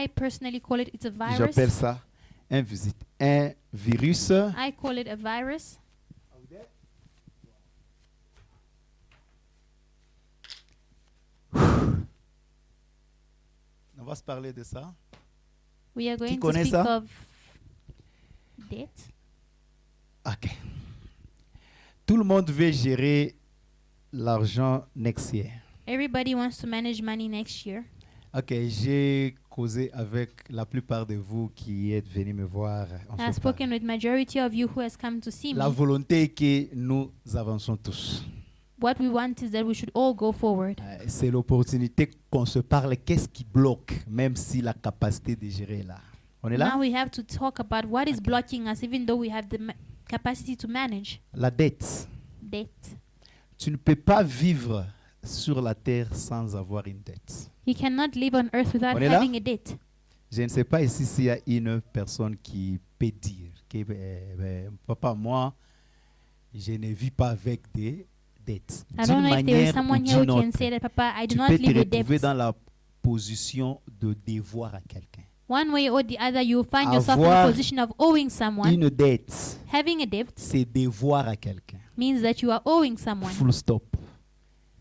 I personally call it's a virus. J'appelle ça un virus. I call it a virus. On va se parler de ça. We are going to connaît speak ça? of debt. Ok. Tout le monde veut gérer l'argent next year. Everybody wants to manage money next year. Ok, j'ai causé avec la plupart de vous qui êtes venus me voir. On I have se parle. spoken with majority of you who has come to see La me. volonté est que nous avançons tous. What we want is that we should all go forward. C'est l'opportunité qu'on se parle. Qu'est-ce qui bloque, même si la capacité de gérer est là. On est là? Now we have to talk about what is blocking us, even though we have the capacity to manage La dette. debt. Tu ne peux pas vivre sur la terre sans avoir une dette. You cannot live on earth without On est là? having a debt. Je ne sais pas ici s'il y a une personne qui peut dire que papa, moi, je ne vis pas avec des dettes. I D'une don't know if there is manière ou someone here who d'une can autre, say that, Papa, I do tu not peux te live with retrouver debt. dans la position de devoir à quelqu'un. One way or the other, you will find yourself in Avoir a position of owing someone. Une dette, Having a debt c'est devoir à quelqu'un. means that you are owing someone. Full stop.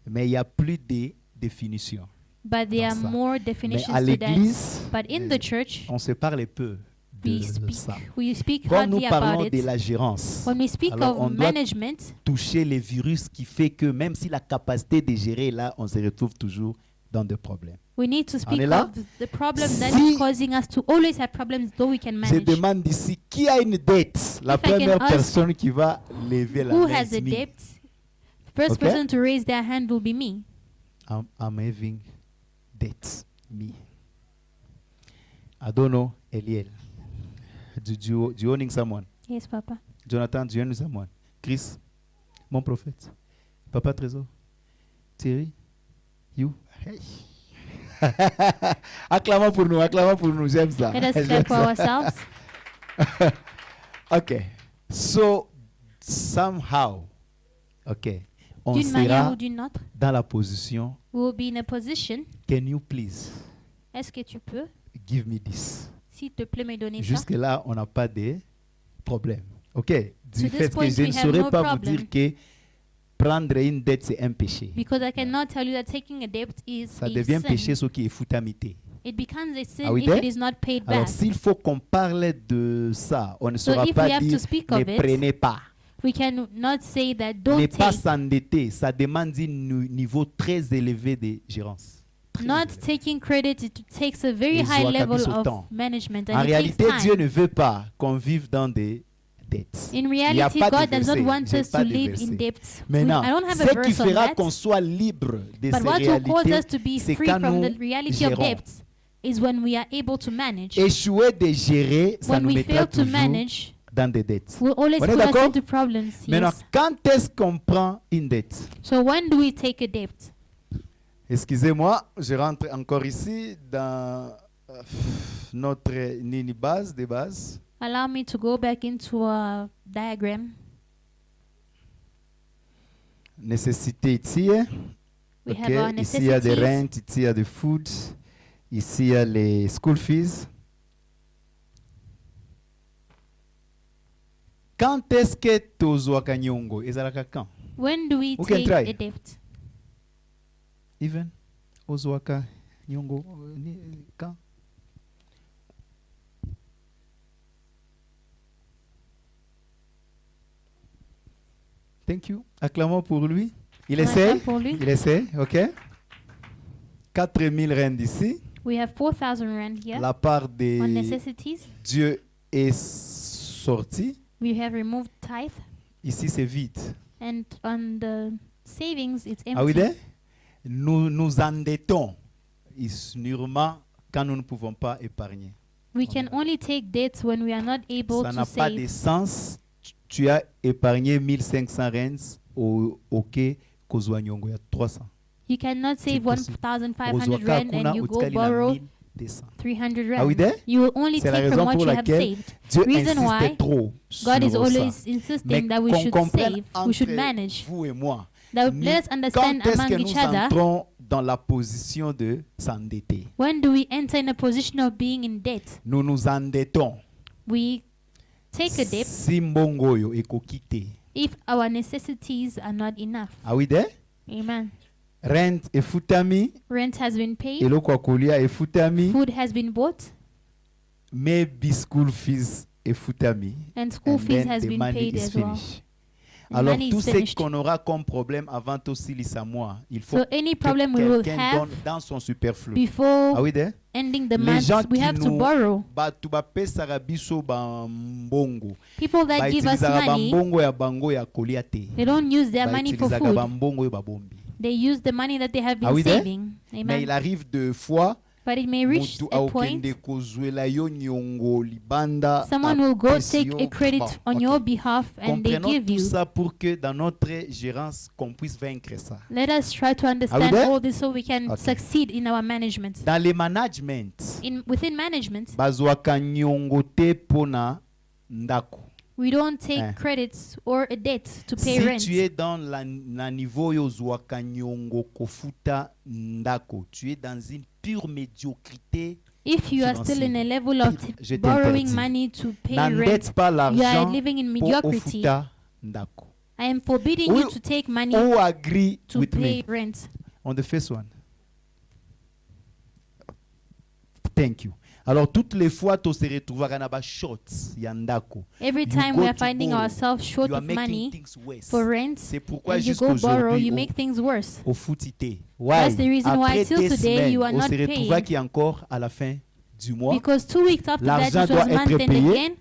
Mais il n'y a plus de définition. But there dans are ça. more Mais definitions à to that. l'église, But in the church, on se parle peu we de speak. ça. We speak Quand nous hardly parlons about de it. la gérance, When we speak alors on of doit management, toucher les virus qui fait que même si la capacité de gérer est là, on se retrouve toujours dans des problèmes. we need to speak est là? of the problem that Si- is causing us to always have problems, though we can Je manage. demande ici, qui a une dette? La If I can première ask personne qui va lever la Who main. has a c'est me. debt? First Okay. person to raise their hand will be me. I'm having debt. Me. I don't know, Eliel. Do you owning someone? Yes, Papa. Jonathan, do you owning someone? Chris, mon prophète. Papa Trésor. Thierry, you. Hey. Acclamons pour nous, j'aime ça. Let us J'aime clap for ça. ourselves. Okay. So, somehow, okay, on D'une manière sera ou d'une autre, dans la position, we will be in a position. can you please Est-ce que tu peux, give me this? s'il te plaît, me donner ça? Jusque-là, on n'a pas de problème. OK. To Du this fait que point, je we ne have saurais no pas problem. vous dire que prendre une dette, c'est un péché. Because I cannot tell you that taking a debt is Ça a devient sin. péché ce qui est foutamité. It becomes a sin Are we if there? it is not paid Alors, back. s'il faut qu'on parle de ça, on ne So saura if pas we have to dire speak ne of it, prenez pas. We cannot say that Ne don't pas take. s'endetter, ça demande un niveau très élevé de gérance. Très Not élevé. taking credit, it takes a very Et high soit level capice au of temps. management, En and it réalité, takes Dieu time. ne veut pas qu'on vive dans des dettes. In Il y a reality, pas de God does not verset. want J'ai us pas to de live verset. in debts. Maintenant, I don't have a ce qui verse on fera that. qu'on soit libre de But ces what will cause réalités, us to be c'est free quand from nous the reality of gérons. debts is when we are able to manage. Échouer de gérer, ça When nous we mettra fail to toujours manage, dans des dettes. will always On est put us d'accord? into problems. Maintenant, Yes. quand est-ce qu'on prend une dette? So when do we take a debt? Excusez-moi, je rentre encore ici dans notre base des bases. Allow me to go back into a diagram. Nécessité ici. We Ok, have our ici il y a des necessities. rentes, ici il y a des food, ici il y a les school fees. Quand est-ce que tozwaka nyongo ezalaka quand? When do we Who can take try? a debt? Even ozwaka nyongo quand? Thank you. Acclamons pour lui. Il On essaie. attend pour lui. Il essaie, ok. 4000 rand ici. We have 4,000 rand here La part on de necessities. Dieu est sortie. We have removed tithe, Ici, c'est vide. and on the savings, it's Ah oui, empty. nous nous endettons sûrement quand nous ne pouvons pas épargner. We can only take debts when we are not able Ça to n'a pas de save. sens. Tu as épargné 1500 rands au quai Kozwanyongo, il y a 300. You cannot save possible. 1,500 Ozwaka rand kuna and you go utikali na borrow 1200. 300 Are we rand. there? You will only C'est la take raison from what pour you have laquelle saved. Dieu Reason why insiste trop God is sur always ça. insisting Mais that we qu'on should comprenne save, we should entre manage. vous et moi Let us Quand understand est-ce among que each nous other, entrons dans la position de s'endetter? when do we enter in a position of being in debt? Nous nous endettons. We take a debt Si mbongo oyo ekoki te. if our necessities are not enough. Ah oui, de? Amen. Rent efutami, Rent has been paid, eloko ya kolia efutami, food has been bought, maybe school fees efutami. and school And fees then has the been money paid is as well. finished. The Alors money tout is ce finished. qu'on aura comme problème avant Tosilisa moi, il faut So any que problem we will quelqu'un have donne dans son superflu. before Ah oui, de? ending the Les gens month, we qui have to nous borrow. batu bapesaka biso bambongo. People that give us Bautilisaka money, bambongo ya bango ya kolia te. they don't use their money for Bautilisaka food. bambongo oyo babombi. They use the money that they have Ah been oui, there? saving. Mais Amen. il arrive deux fois But it may reach mutu a point, aokende kozwela yo nyongo libanda. someone will go apesi take yo. a credit Bon, on ok. your behalf and they Comprenons give tout you. ça pour que dans notre gérance, qu'on puisse vaincre ça. Let us try to Are we understand there? all this so we can Okay. succeed in our management. Dans les management, Within management, bazwaka nyongo te pona ndako. we don't take Eh. credits or a debt to pay Si rent. tu es dans la niveau yo zwaka nyongo kofuta ndako, tu es dans une pure médiocrité. If you are still in a level of Je borrowing t'interdis. money to pay rent, N'endette pas you are l'argent living in pour mediocrity. ofuta ndako. I am forbidding Who- you to take money Who agree to with pay me rent. on the first one? Thank you. Alors toutes les fois tu se retrouveras dans ba shorts ya ndako. Every You time go we are to finding borrow. ourselves short You are of making money things worse. for rent, C'est pourquoi and you go borrow, jusqu'aujourd'hui you au- make things worse. au footité. That's the reason why Après till des today semaines, you are on not se retrouva paying. qui encore à la fin du mois. Because 2 weeks after that, L'argent it doit was être month and payé. again,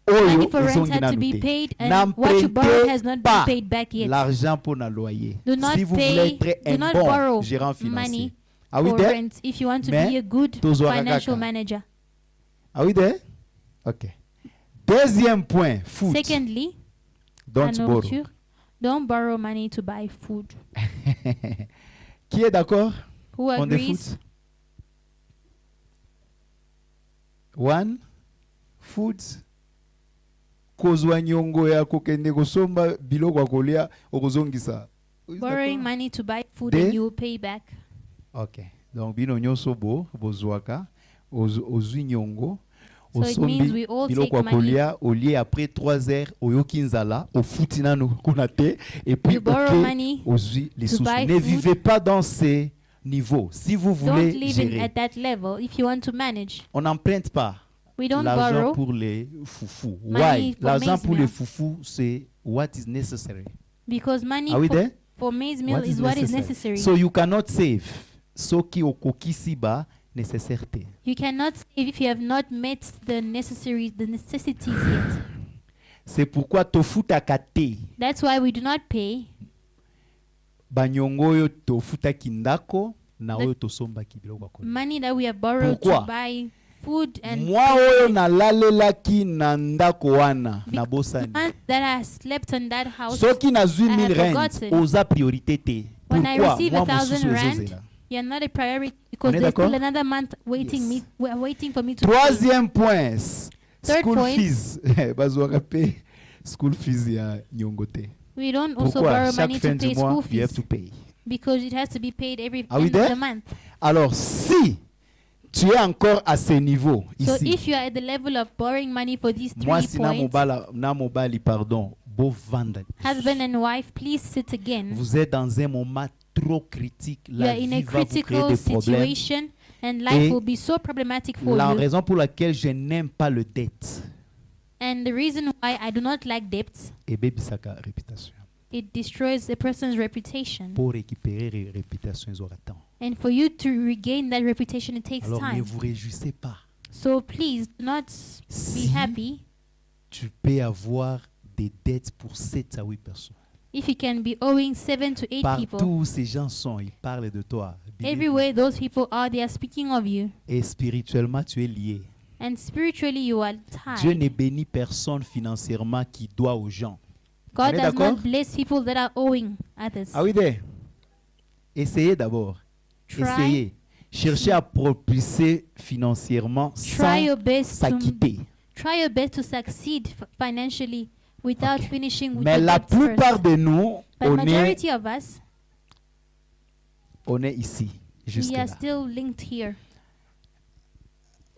Oyo, money for ils ont rent had to be noté. paid, and what you borrowed has not been pas paid back yet. l'argent pour le loyer. Do not Si vous pay- voulez être do un not bon borrow gérant financier. money Ah oui, For there? rent, if you want to Mais be a good tozoara financial kaka. manager. Ah oui, there? Ok. Deuxième point, food. Secondly, Don't la borrow. nourriture. Don't borrow money to buy food. Qui est d'accord Who on the agrees? food? One, food. Kozwa nyongo ya kokende kosomba biloko ya kolia okozongisa. Is Borrowing d'accord? money to buy food They- and you will pay back. Ok. Donc bino nyonso bo bozwaka ozwi nyongo So it means we all biloko take ya money. kolia olie après 3 heures oyoki nzala ofuti nanu kuna te et puis You borrow ok money ozwi les to sous. buy Ne food. vivez pas dans ces niveaux. Si vous Don't voulez live in, gérer, at that level if you want to manage. on n'emprunte pas We don't l'argent borrow. pour les foufous. money Why? for L'argent maize pour meal. les foufous, c'est what is necessary. Because money Are we there? for maize meal What is what is necessary. So you cannot save. Soki okokisi ba nécessaire te. You cannot save if you have not met the necessities yet. C'est pourquoi tofutaka te. That's why we do not pay Banyongo oyo tofutaki ndako na The- oyo tosombaki biloko ya kolia. money that we have borrowed Pourquoi? to buy food and Mwa oyo nalalelaki na ndako wana na bosani. month that I slept in that house. Soki nazwi I have 1000 rand forgotten. oza priorité te. When I Pourquoi? receive Moi 1,000 mosusu rand, ezozela. You're not a priority because On est there's still d'accord? another month waiting Yes. waiting for me to pay. Troisième point. Third School point. fees. Bazwaka pe school fees ya nyongo te. We don't also Pourquoi? borrow Chaque money fin to pay du mois, school you have fees to pay. because it has to be paid every Are we end of there? the month. Alors, si tu es encore à ce niveau So ici, if you are at the level of borrowing money for these 3 moi si na points, mobali, pardon, beau vendre. husband and wife, please sit again. Vous êtes dans un moment trop critique. You La are in vie a va vous créer critical des problèmes. situation and life Et will be so problematic for La you. raison pour laquelle je n'aime pas le dette, And the reason why I do not like debts, et bebisaka réputation. it destroys a person's reputation. Pour récupérer réputation, ils auront temps. And for you to regain that reputation, it takes Alors ne time. vous réjouissez pas. So please do not be Si happy tu peux avoir des dettes pour 7 à 8 personnes. if you can be owing 7 to 8 Partout people. où ces gens sont, ils parlent de toi. Believe me. Everywhere those people are, they are speaking of you. Et spirituellement, tu es lié. And spiritually, you are Dieu tied. ne bénit personne financièrement qui doit aux gens. God On est does d'accord? not bless people that are owing others. Ah oui, there. Essayez d'abord. Try, Essayez. Cherchez à propulser financièrement try sans your best to s'acquitter. try your best to succeed financially without Ok. finishing with Mais the la debts plupart first. de nous, But majority of us, on est ici, we jusque are là. still linked here.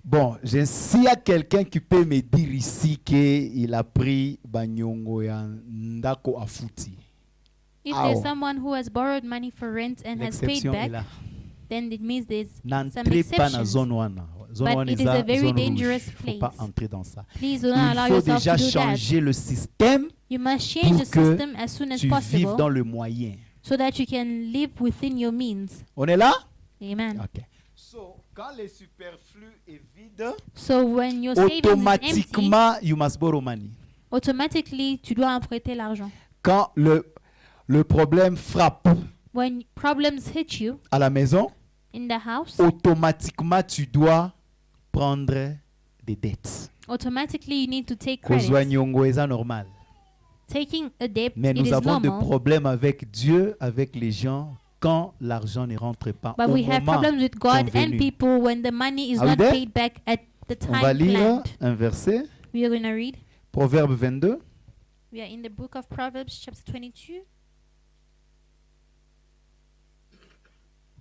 Bon, s'il y a quelqu'un qui peut me dire ici qu'il a pris Banyongo ya Ndako Afuti, If Ah, there's oh. someone who has borrowed money for rent and has paid l'exception est back, là. then it means there's some N'entrez pas dans la exceptions. zone wana. Zone But wana it est is a la very zone rouge. dangerous Il ne faut pas place. entrer dans ça. Please do not allow Il faut yourself déjà to do that. changer le système You must change pour the que system as soon as tu vives dans possible le moyen. so that you can live within your means. On est là? Amen. Ok. So, quand le superflu est vide, So when your savings is empty, automatiquement, you must borrow money. automatically tu dois emprunter l'argent. Quand le problème frappe When problems hit you à la maison, in the house, automatiquement, tu dois prendre des dettes. automatically you need to take credit. Kozwa nyongo eza normal. Taking a debt, Mais it nous is avons des normal. problèmes avec Dieu, avec les gens, quand l'argent ne rentre pas But au we have moment problems with God and convenu. people when the money is Are we not there? paid back at the On va time lire planned. un verset, We are going to read. Proverbe 22. We are in the book of Proverbs, chapter 22.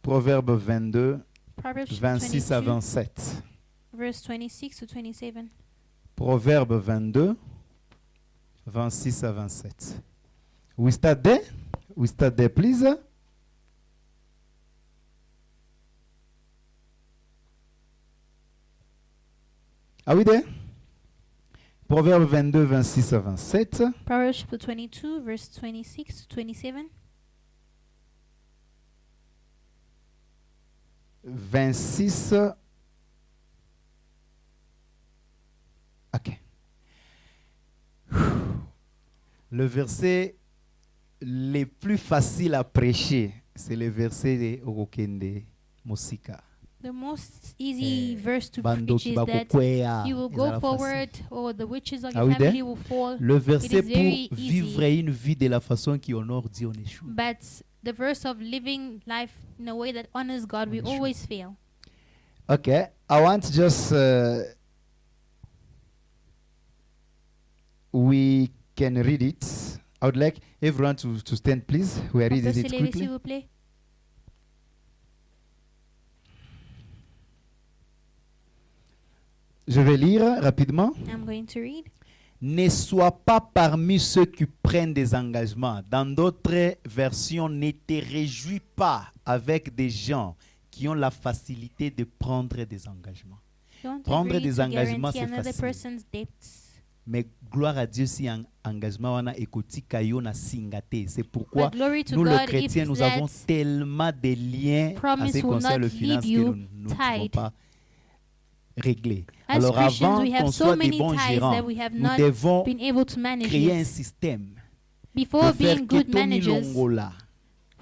Proverbe 22, Proverbs chapter 26 à 22, 27. verse 26 to 27. Proverbe 22, 26 à 27. We start there? We start there, please. Are we there? Proverbe 22, 26 à 27. Proverbs chapter 22, verse 26 to 27. 26. Ok. Le verset le plus facile à prêcher, c'est le verset de Orokende Mosika. The most easy verse to Bando preach is kibako that kwea, you will ezala go facile. forward, or the witches of Are your we there? family will fall. Le verset It is very pour easy. vivre une vie de la façon qui honore Dieu, on échoue. But the verse of living life in a way that honors God, we Sure. always fail. Okay, I want just we can read it. I would like everyone to stand, please. We are On peut reading se it lever, s'il quickly. vous plaît. Je vais lire rapidement. I'm going to read. Ne sois pas parmi ceux qui prennent des engagements. Dans d'autres versions, ne te réjouis pas avec des gens qui ont la facilité de prendre des engagements. Don't Prendre agree des to engagements, guarantee c'est another facile. person's debts. Mais gloire à Dieu si un engagement wana ekoti kayo na singate. C'est pourquoi But glory to nous, les God, chrétiens, if nous avons that tellement de liens à promise ce qui will concerne not le finance leave que you nous ne pouvons tied. pas régler. As Alors Christians, avant we have qu'on so soit des many bons ties gérants, that we have nous not devons been able to manage créer un yet. système Before pour faire being good Ketoni managers, Longola.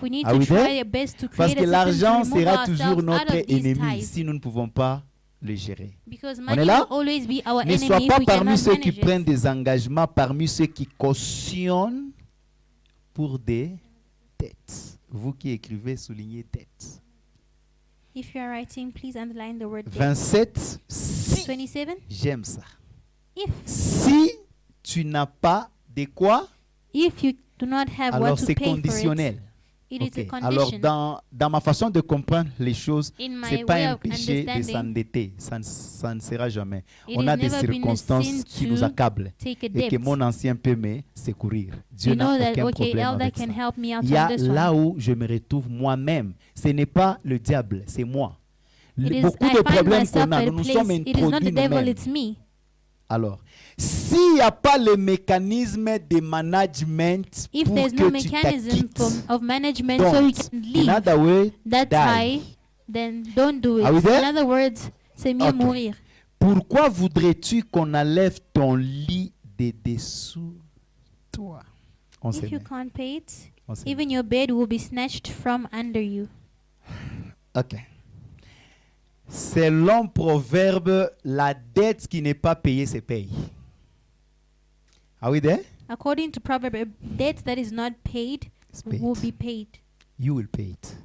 we need Are to we there? try our best to Parce create que a system to l'argent remove sera toujours ourselves out notre of these ennemi ties. si nous ne pouvons pas le gérer. Because On money est là? will always be our Ne enemy sois if pas we parmi cannot ceux qui manage prennent it. des engagements, parmi ceux qui cautionnent pour des dettes. Vous qui écrivez, soulignez dettes. If you are writing, please underline the word debt. 27. Si, 27. j'aime ça. If Si tu n'as pas de quoi, you do not have alors what to c'est pay for conditionnel. it is a Ok. Alors condition. dans ma façon de comprendre les choses, In c'est my pas way un of péché de understanding, s'endetter. Ça ne sera jamais. it On has a des never been a circonstances sin qui nous to accablent take a et debt. que mon ancien peut me secourir. Dieu You n'a know that, aucun okay, problème Elder avec ça. can help me out Il y a on this là one. où je me retrouve moi-même. Ce n'est pas le diable, c'est moi. Beaucoup I de find problèmes myself qu'on a, at a nous nous sommes place, it is not the introduits devil, nous-mêmes. it's me. Alors, s'il n'y a pas le mécanisme de management If pour there's no que tu mechanism t'acquittes, of management so you don't. can In leave other way, that die. tie, then don't do it. Are we there? In other words, c'est mieux Ok. mourir. Pourquoi voudrais-tu qu'on enlève ton lit de dessous toi? On If sait you bien. can't pay it, On sait bien. even your bed will be snatched from under you. Ok. Selon Proverbe, la dette qui n'est pas payée se paye. Are we there? According to Proverbs, a debt that is not paid It's paid. will be paid. You will pay it.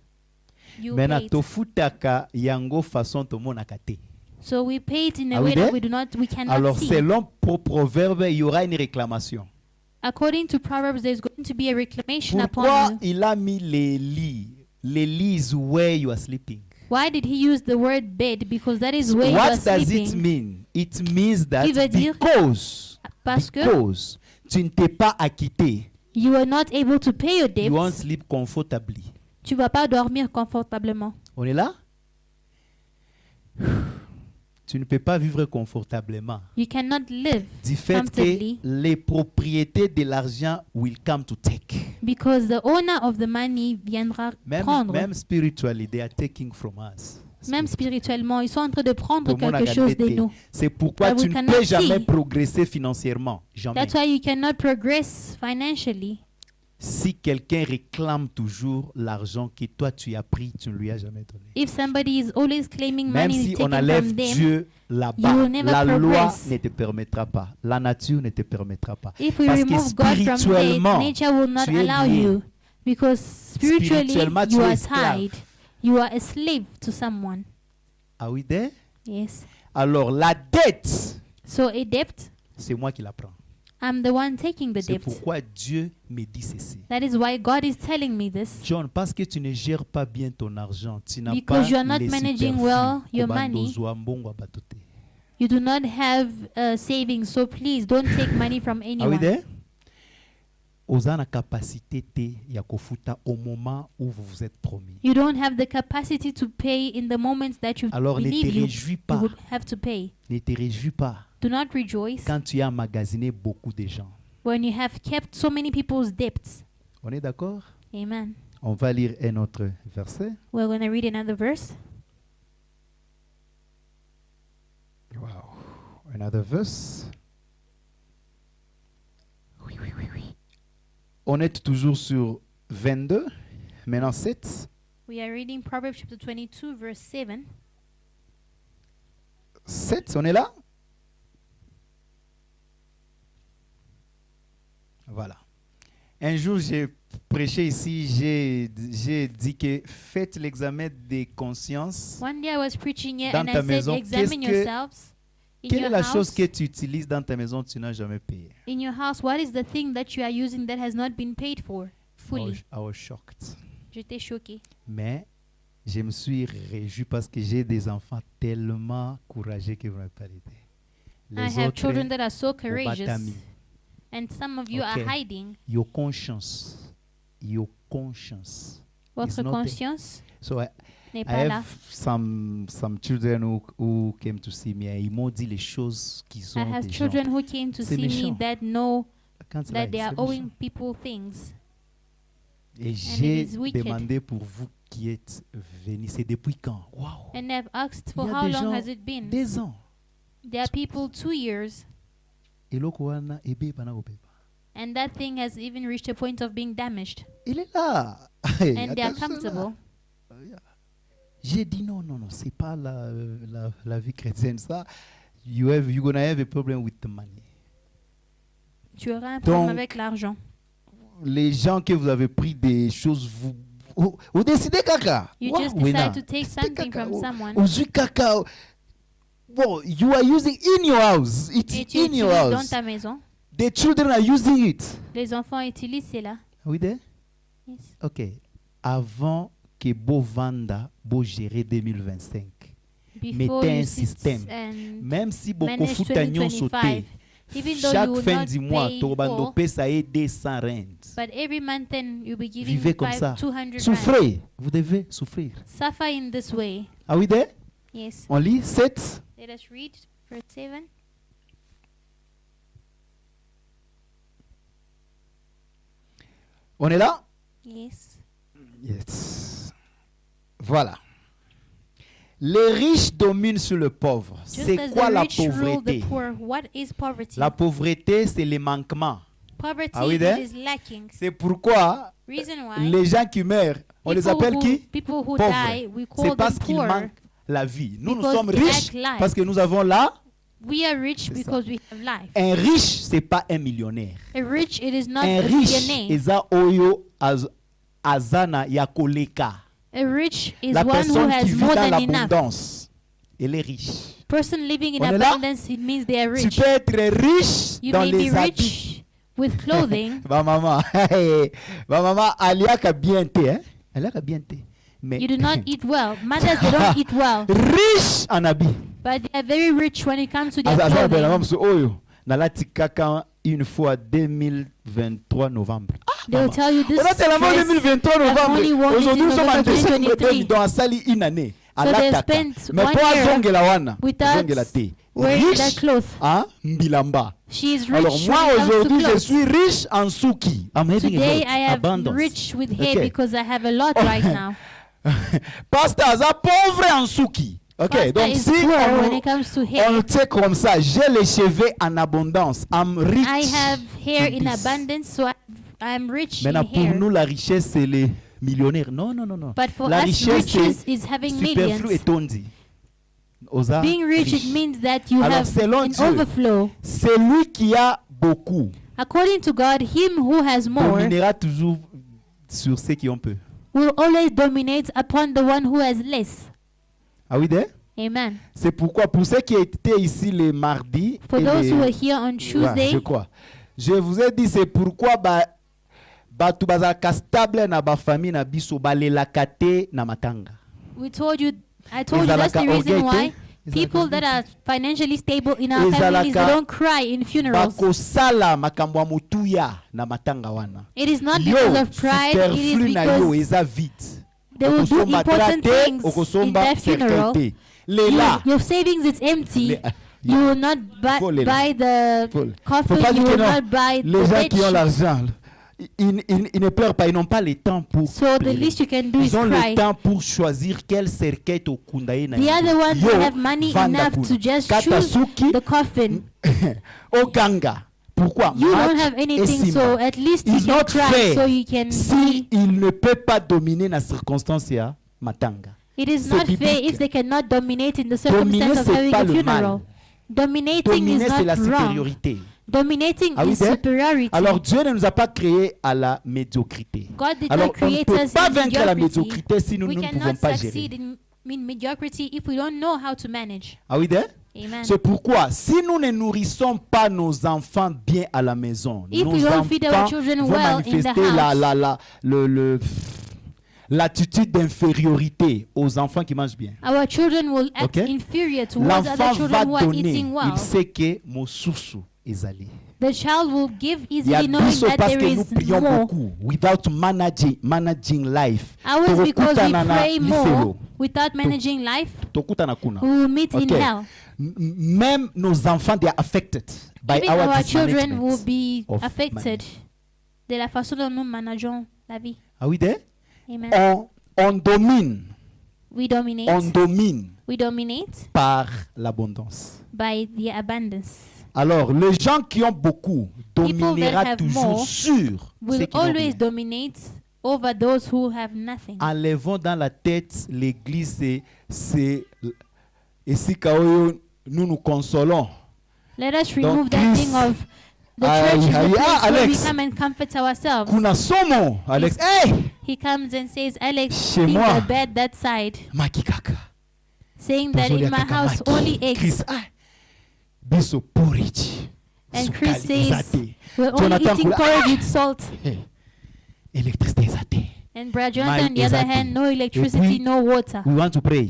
You Maintenant, pay it. tofutaka yango façon tomonaka te. So we pay it in Are a we way there? that we cannot Alors, see. selon Proverbe, il y aura une réclamation. According to Proverbs, there's going to be a reclamation Pourquoi upon you. il a mis les lits? Les lits is where you are sleeping. Why did he use the word bed? Because that is where you are What does it sleeping. mean? It means that Qui veut dire- Parce que because tu ne t'es pas acquitté, you are not able to pay your you won't debts. sleep comfortably. Tu vas pas dormir confortablement. On est là? Tu ne peux pas vivre confortablement You cannot live du fait comfortably que les propriétés de l'argent will come to take. because the owner of the money viendra prendre. Même spiritually, they are taking from us. Même spirituellement, ils sont en train de prendre Tout le monde a quelque chose de regardé. nous. C'est pourquoi But tu we ne cannot peux jamais see. progresser financièrement. Jamais. That's why you cannot progress financially. Si quelqu'un réclame toujours l'argent que toi tu as pris, tu ne lui as jamais donné. If somebody is always claiming Même money si on taken enlève from them, Dieu you là-bas, will never la loi progress. ne te permettra pas. La nature ne te permettra pas. if we Parce que remove God from it, spirituellement, nature will not tu es allow lié. you. Because spiritually, Spirituellement, tu you es are esclave. tied. You are a slave to someone. Ah oui, there? Yes. Alors la dette, So a debt, c'est moi qui la prends. I'm the one taking the C'est debt. pourquoi Dieu me dit ceci. That is why God is telling me this. John, parce que tu ne gères pas bien ton argent, tu n'as Because pas you are not les managing superflus. well your money. Obandozwa mbongo abatote. You do not have savings, so please don't take money from Ah oui, anyone. there? Oza na capacité te ya kofuta au moment où vous vous êtes promis. You don't have the capacity to pay in the moments that you Alors ne te believe réjouis you pas. would have to pay. Ne te réjouis pas Do not rejoice quand tu as emmagasiné beaucoup de gens. when you have kept so many people's debts. On est d'accord? Amen. On va lire un autre verset. We're going to read another verse. Wow. Another verse. Oui, oui, oui, oui. On est toujours sur 22, maintenant 7. We are reading Proverbs chapter 22, verse 7. 7, on est là? Voilà. Un jour, j'ai prêché ici, j'ai dit que faites l'examen des consciences. One day I was preaching here Dans and ta I said, maison, examine qu'est-ce que- yourselves in Quelle est your la chose house. que tu utilises dans ta maison que tu n'as jamais payée? In your house, what is the thing that you are using that has not been paid for fully? I was shocked. J'étais choquée. Mais je me suis réjoui parce que j'ai des enfants tellement courageux que vous n'avez pas l'idée. I have children that are so courageous, Obatami, and some of you are Okay. hiding. your conscience. Your conscience. Votre not there. conscience So n'est I pas là. have some children who came to see me. Ils m'ont dit les choses qu'ils I ont have déjà. children who came to C'est see me méchant. that know Quand c'est that là, they are c'est owing méchant. people things. Et it j'ai is wicked. demandé pour vous qui êtes venus. C'est depuis quand? Wow. And I've asked for Il y a how des long gens has it been? 2 ans. There are people 2 years, Eloko wana ebe pana kobeba. and that thing has even reached a point of being damaged. Il est là. And they are Attention comfortable. là. J'ai dit non, c'est pas la vie chrétienne. Ça, you're gonna have a problem with the money. Tu auras un problème Donc, avec l'argent. Les gens que vous avez pris des choses, vous décidez caca. You Wow, just wena. decide to take Décidez something caca. from someone. Ozu caca. Bon, you are using in your house. Et It's tu in your utilises dans house. ta maison. The children are using it. Les enfants utilisent cela. Oui, there? Yes. Ok. Avant que Bo vanda, Bo gérer 2025. Before Mettez you un sit système. and Même si beaucoup manage futa nyon sauté, 2025, even though you chaque will fin not du mois, pay Torobando all, pesa et 200 rand. but every month then you'll be giving Vivez comme ça. 200 rand. Souffrez. Vous devez souffrir. Suffer in this way. Ah oui, there? Yes. On lit 7. Let us read verse 7. On est là? Yes. Yes. Voilà. Les riches dominent sur le pauvre. Just C'est as quoi the la rich rule the pauvreté? poor, what is poverty? La pauvreté, c'est les manquements. Poverty Ah oui, there? is lacking. C'est pourquoi Reason why les gens qui meurent, on les appelle qui? people who Pauvres. die, we C'est call parce them qu'ils poor. manquent la vie. Nous, nous Because sommes they riches lack life. parce que nous avons là. We are rich C'est because we have life. Un riche, c'est pas un millionnaire. A rich, it is not Un a riche, millionaire. eza oyo azana ya koleka. A rich is La one who personne has qui vit more dans than enough. l'abondance, elle est riche. Person living in On est là? abundance, it means they are Tu rich. peux être riche You dans may be les habits. rich with clothing, Ma maman, ma maman, aliaka bien thé, hein? Aliaka bien thé. Mais you do not eat well. Mothers, they don't eat well, riche en habits. but they are very rich when it comes to their Aza bela clothing. mamsu oyo. Nalati kaka une fois 2023 novembre. They will tell you this On a tellement dress 2023 I've only worn novembre. it in Aujourd'hui nous sommes en November décembre 2023. donc a sali une année. So they Alataka. spent Mais one pas year zongela wana. without Zongela te. wearing that Riche cloth. en mbilamba. She is rich Alors moi when it comes to aujourd'hui je clothes. suis riche en souki. I'm having Today a I lot. am Abundance. rich with hair Okay. because I have a lot right now. Pasteur aza pauvre en souki. Ok, Pastor donc is si poor when it comes to on hair. le tient comme ça, j'ai les cheveux en abondance. I'm rich. I have hair in this. abundance, so I'm rich in Maintenant, pour hair. nous, la richesse, c'est les millionnaires. Non, non, non, non. But for La us, richesse, riches c'est is having superflu et millions. tondi. Osa, Being rich, riche. it means that you Alors, have selon an Dieu, overflow. celui qui a beaucoup According to God, him who has more dominera toujours sur ceux qui ont peu. will always dominate upon the one who has less. Ah oui, d'ailleurs? Amen. C'est pourquoi, pour ceux qui étaient ici les mardis, For et those les- who were here on Ouais, Tuesday, je crois. Je vous ai dit, c'est pourquoi batu bazalaka stable na bafamille na biso balelaka te na matanga. I told you that's the reason why people that are financially stable in our families, they don't cry in funerals. Bakosala makambo ya motuya na matanga wana. It is not because of pride, it is superflu na yo because eza vite. they will do Okosomba important te, things in okosomba their funeral. cercueil te. Lela. Your savings is empty. Le- You will not Faut les- buy the Faut coffin, pas you dire que will non. not buy Les the gens bed qui ont sheet. l'argent, ils ne pleurent pas, ils n'ont pas le temps pour So the pleurer. least you can do is Ils ont cry. le temps pour choisir quel cercueil tokundaye na The yo. other ones Yo, that have money vanda enough kuna. to just Kata choose suki, the coffin. oganga. Pourquoi? You Match don't have et anything, Simba. so at least you It's can not cry fair. so you can Si see. il ne peut pas dominer la circonstance ya matanga. It is c'est not fair biblique. if they cannot dominate in the Dominer, circumstance of c'est having pas a le funeral. mal. Dominating Dominer, is c'est la not wrong. supériorité. Dominating Ah oui, is c'est? superiority. Alors Dieu ne nous a pas créés à la médiocrité. God did Alors not on ne create peut us pas in vaincre la mediocrity. médiocrité si nous We ne pouvons cannot pas succeed gérer. in mediocrity if we don't know how to manage. Ah oui, d'ailleurs? Amen. C'est pourquoi, si nous ne nourrissons pas nos enfants bien à la maison, If nos we don't feed our enfants children vont well in the manifester house, l'attitude d'infériorité aux enfants qui mangent bien. our children will act Okay? inferior towards L'enfant other va children who are donner, eating well. il sait que mon source est allé. The child will give Il y a easily knowing biso that parce there que nous is prions more. beaucoup without managing life. Ours because we Tokutana na pray more lifelo. without managing life, Tokutana kuna. we will meet in Okay. hell. Même nos enfants, they are affected by Even our our children mismanagement will be of affected de la façon dont nous manageons la vie. Ah oui, d'ailleurs? Amen. On domine. We dominate. On domine We dominate par l'abondance. by the abundance. Alors, les gens qui ont beaucoup People that dominera have toujours more sur ceux Will qui n'ont rien. always dominate over those who have nothing. Enlevons dans la tête l'église, c'est et si kaoyo, nous consolons. Let us Donc, remove that Chris, thing of the aïe, church is aïe, the place ah, where we Alex. come and comfort ourselves. Kuna somo, Alex. Hey, He comes and says, Alex, Chez leave moi. the bed that side, makikaka. saying that in my house only eggs. Chris, ah, biso porridge. And Chris Sukali says, ezate. we're only Jonathan eating Kula, porridge with salt. Hey, électricité ezate. And Brother Jonathan, on the other exactly. hand, no electricity, Et puis, no water. We want to pray.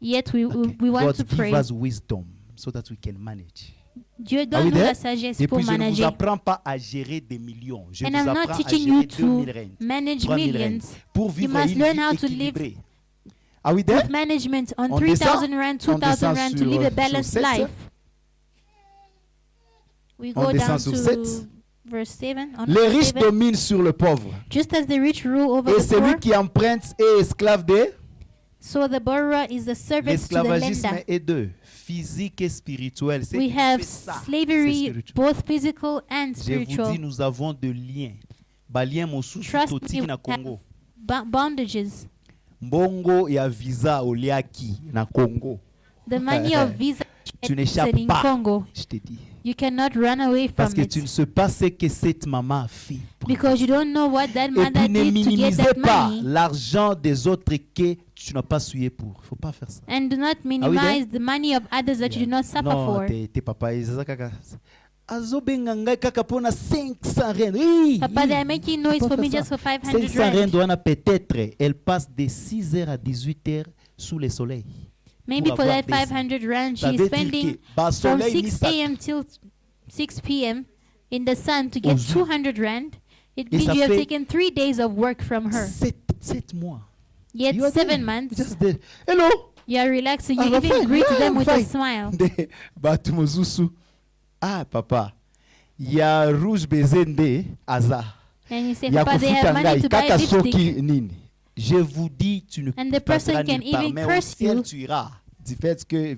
Yet we Okay. want God to give pray. us wisdom so that we can manage. Dieu Are we donne-nous there? la sagesse Et pour puis je ne vous manager. apprends pas à gérer des millions. Je And vous I'm not apprends à teaching gérer you to 2000 rentes, manage 3000 rentes, millions. pour You vivre must une learn vie how to live équilibrée. Are we there? with management on On descend. 3,000 rand, On 2,000 descend rand to sur, live a sur balanced 7. life. We On go descend down sur to 7. verse 7. On Les riches 7. dominent sur le pauvre. Just as the rich rule over Et the celui poor, qui emprunte est esclave de so the borrower is the servant to the l'esclavagisme lender. est deux, physique et spirituel. C'est We qui have fait ça, c'est slavery, spirituel. both physical and Je vous spiritual. dis, nous avons de liens. Balien mosusu Trust me, toti we na have Congo. bondages. Mbongo ya visa oliaki na Congo. The money of visa Tu n'échappes in pas. Congo, Je te dis. you cannot run away Parce from que tu ne it sais pas ce que cette maman a fait. pour because you avoir don't know what that ça. Et mother puis ne did to get minimisez that pas money. l'argent des autres que tu n'as pas souillé pour. Il ne faut pas faire ça. And do not we there? minimize the money of others that you do not suffer Non, for. tes papas, ils ont ça, kaka. azobenga ngai kaka pona 500 rand. Oui, Papa, they are making noise for me just for 500 500 rand rand. wana peut-être elle passe de 6h à 18h sous le soleil. Maybe for avoir that des- 500 rand, Ça she veut is dire spending que bas from soleil 6 misato. a.m. till 6 p.m. in the sun to get Ozu. 200 rand. It Et means ça you have fait taken 3 days of work from her. 7 mois. Yet You are 7 there. months, Just there. Hello. you are relaxing. You I'm even fine. greet Yeah, them I'm with a fine. smile. De batu mozusu. Ah papa. Ya rouge bezende aza. And you say, Ya Papa, they kufuta have money ngai to buy kaka lipstick. soki nini. Je vous dis, tu ne And the passeras person can nulle part, even mais au curse ciel you. tu iras. Du fait que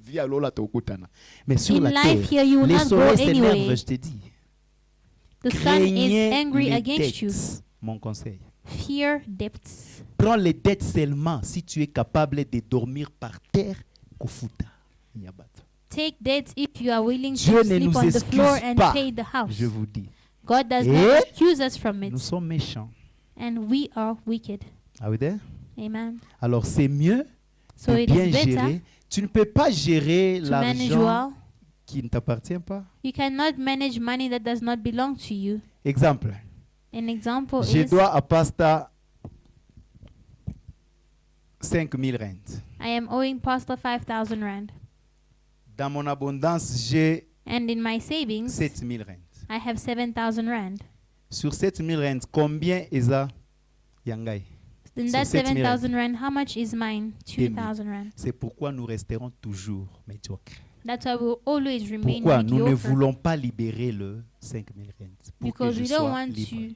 via lola tokutana. Mais sur In la life terre, here, you will les not go soleils s'énervent, anyway. je te dis. The sun is Craignez angry les against you. dettes, mon conseil. Fear depths. Prends les dettes seulement si tu es capable de dormir par terre. Kufuta. Nyabato. Take debts if you are willing Dieu to ne sleep nous on the excuse floor and pas. pay the house. Je vous dis. God does Et not accuse us from it. Nous sommes méchants. And we are wicked. Are we there? Amen. Alors c'est mieux So de it bien is better gérer. Tu ne peux pas gérer to manage l'argent well. qui ne t'appartient pas. You cannot manage money that does not belong to you. Exemple. An example Je is dois à Pasta 5000 rentes. I am owing Pastor 5,000 rand. Dans mon abondance, j'ai And in my savings, 7000 rentes. I have 7,000 rand. Sur 7000 rentes, combien est ça Yangai? In So that 7,000 rand. 7,000 rand, how much is mine? 2,000 rand. C'est pourquoi nous resterons toujours médiocres. That's why we'll always remain Pourquoi nous ne mediocre. voulons pas libérer le 5000 rentes pour que Because je we don't sois want libre. to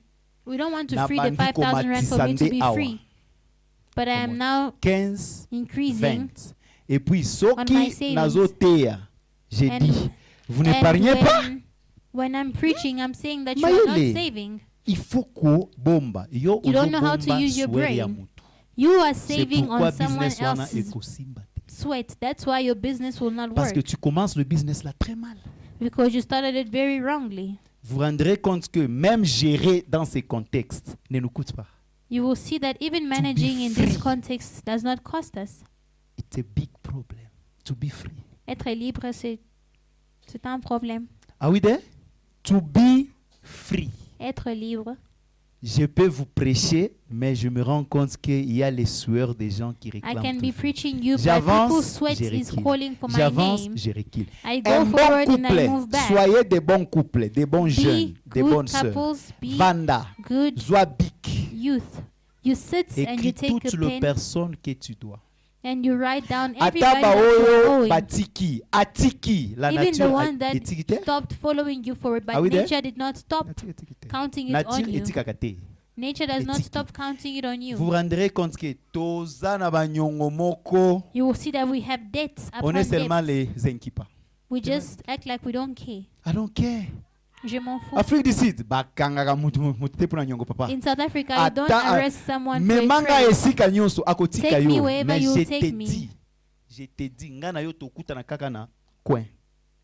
we don't want to Na free the bandi 5,000 rand for me to be komatisande free. But I am now 15, increasing 20. Et puis, my soki savings. nazotea, j'ai And- dit, vous and n'épargnez pas. when I'm preaching, I'm saying that you are not Maïle. saving. Il faut que bomba. Yo You don't know how to ozobomba use your swere ya brain. mutu. You are C'est saving pourquoi on someone business wana else's ekosimba te. sweat. That's why your business will not Parce que work. tu commences le business là très mal. Because you started it very wrongly. Vous vous rendrez compte que même gérer dans ces contextes ne nous coûte pas. You will see that even managing in this free. context does not cost us. It's a big problem to be free. Être libre, c'est un problème. Are we there? To be free. Être libre. Je peux vous prêcher, mais je me rends compte qu'il y a les sueurs des gens qui I réclament. can be toujours. preaching you, but J'avance, people's sweat je is recule. calling for my J'avance, name. je recule. I go Un bon forward and I couple, move back. soyez des bons couples, des bons jeunes, Be des good bonnes sœurs. couples, be Vanda, good Zoabik. youth. You sit and you Écris take toutes a les pen personnes que tu dois. and you write down everybody Ataba that you're oyo owing. batiki, atiki, la Even the nature one that etikite. stopped following you for it, but Are we there? nature did not stop counting it on Nature you. etikakate. Nature does not etiki. stop counting it on Vous you. vous rendrez compte que toza na banyongo moko, You will see that we have debts on upon est seulement debts. les inquipa. We just act like we don't care. I don't care. Je m'en fous. Afrique du Sud, bakangaka mutu te pona nyongo papa. In South Africa, you don't Ata- arrest someone for Me a manga crime. esika nyonso akotika Take me yo. wherever Mais you je take te me. dis, nga na yo tokuta na kaka na coin.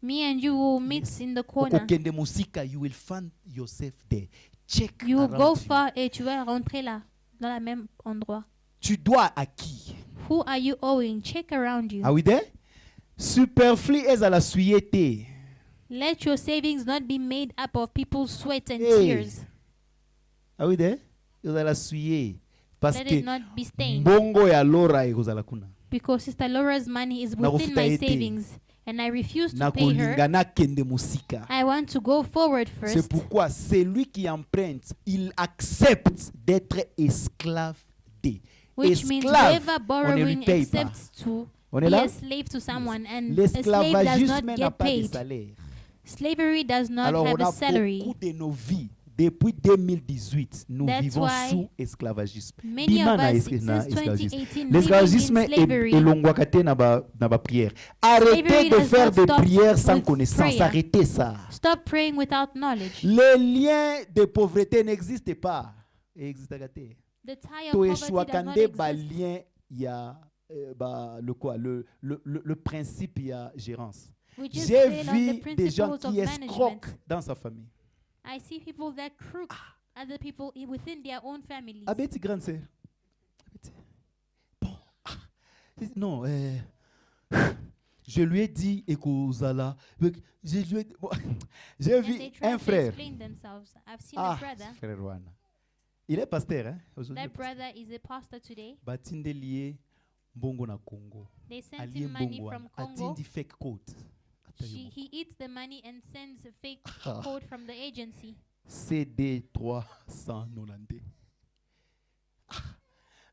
Me and you will meet in the corner. Okokende musika, you will find yourself there. Check You will around go you. far et tu vas rentrer là, dans le même endroit. Tu dois à qui? Who are you owing? Check around you. Ah oui, there? Superflu est à la suyete. Let your savings not be made up of people's sweat and Hey. tears. Ah oui, there? Est à la suyer. Parce Let que it not be stained. bongo ya lora ekozala kuna. Because Sister Laura's money is Na within kofuta my ete. savings and I refuse to Na pay her. kolinga na kende musika. I want to go forward C'est first. pourquoi celui qui emprunte, il accepte d'être esclave de. Which means Esclave, whoever on ne lui borrowing paye pas. accepts to On be est là? a slave to someone and a slave does L'esclavagisme not n'a get pas de paid. salaire. Slavery does not Alors have on a a salary. beaucoup de nos vies. Depuis 2018, nous That's vivons why sous esclavagisme. Many Bima of na us es- since na esclavagisme. 2018 living L'esclavagisme in slavery. elongwaka te na ba prière. Arrêtez Slavery de does faire not des stop prières sans with connaissance. prayer. Arrêtez ça. Stop praying without knowledge. Les liens de pauvreté n'existent pas. Existaka te. The tie of To poverty does not eshwakande ba exist. lien ya le quoi le principe ya gérance. We just J'ai fail on the vu des gens principles of qui management. escroquent dans sa famille. I see people that crook other people within their own families. Abeti grande sœur. Abeti. Bon. Non, Je lui ai dit, Ekozala, j'ai vu un frère. Frère Wana. Il est pasteur, hein? That brother is a pastor today. Batinde lié mbongo na Congo. They sent him money from Congo. Atindi fake code. He eats the money and sends a fake code from the agency. CD 390.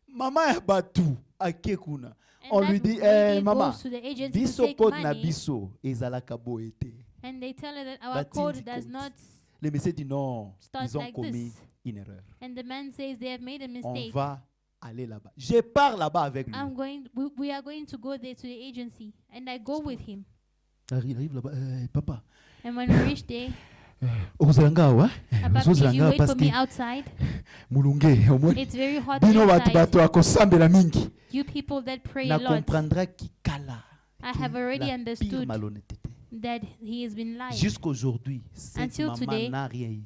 Maman batu akekuna. On lui dit, maman, biso code na biso ezalaka boete. And they tell her that our code does not. Le monsieur dit non, ils ont commis une erreur. And the man says they have made a mistake. On va aller là-bas. Je pars là-bas avec lui. We are going to go there to the agency, and I go with him. Arrive là-bas, papa. And when we reach there, Papa, could you wait for me outside? It's very hot outside. You people that pray a lot, I have already understood that he has been lying. Jusqu'aujourd'hui, Until today, n'a rien eu.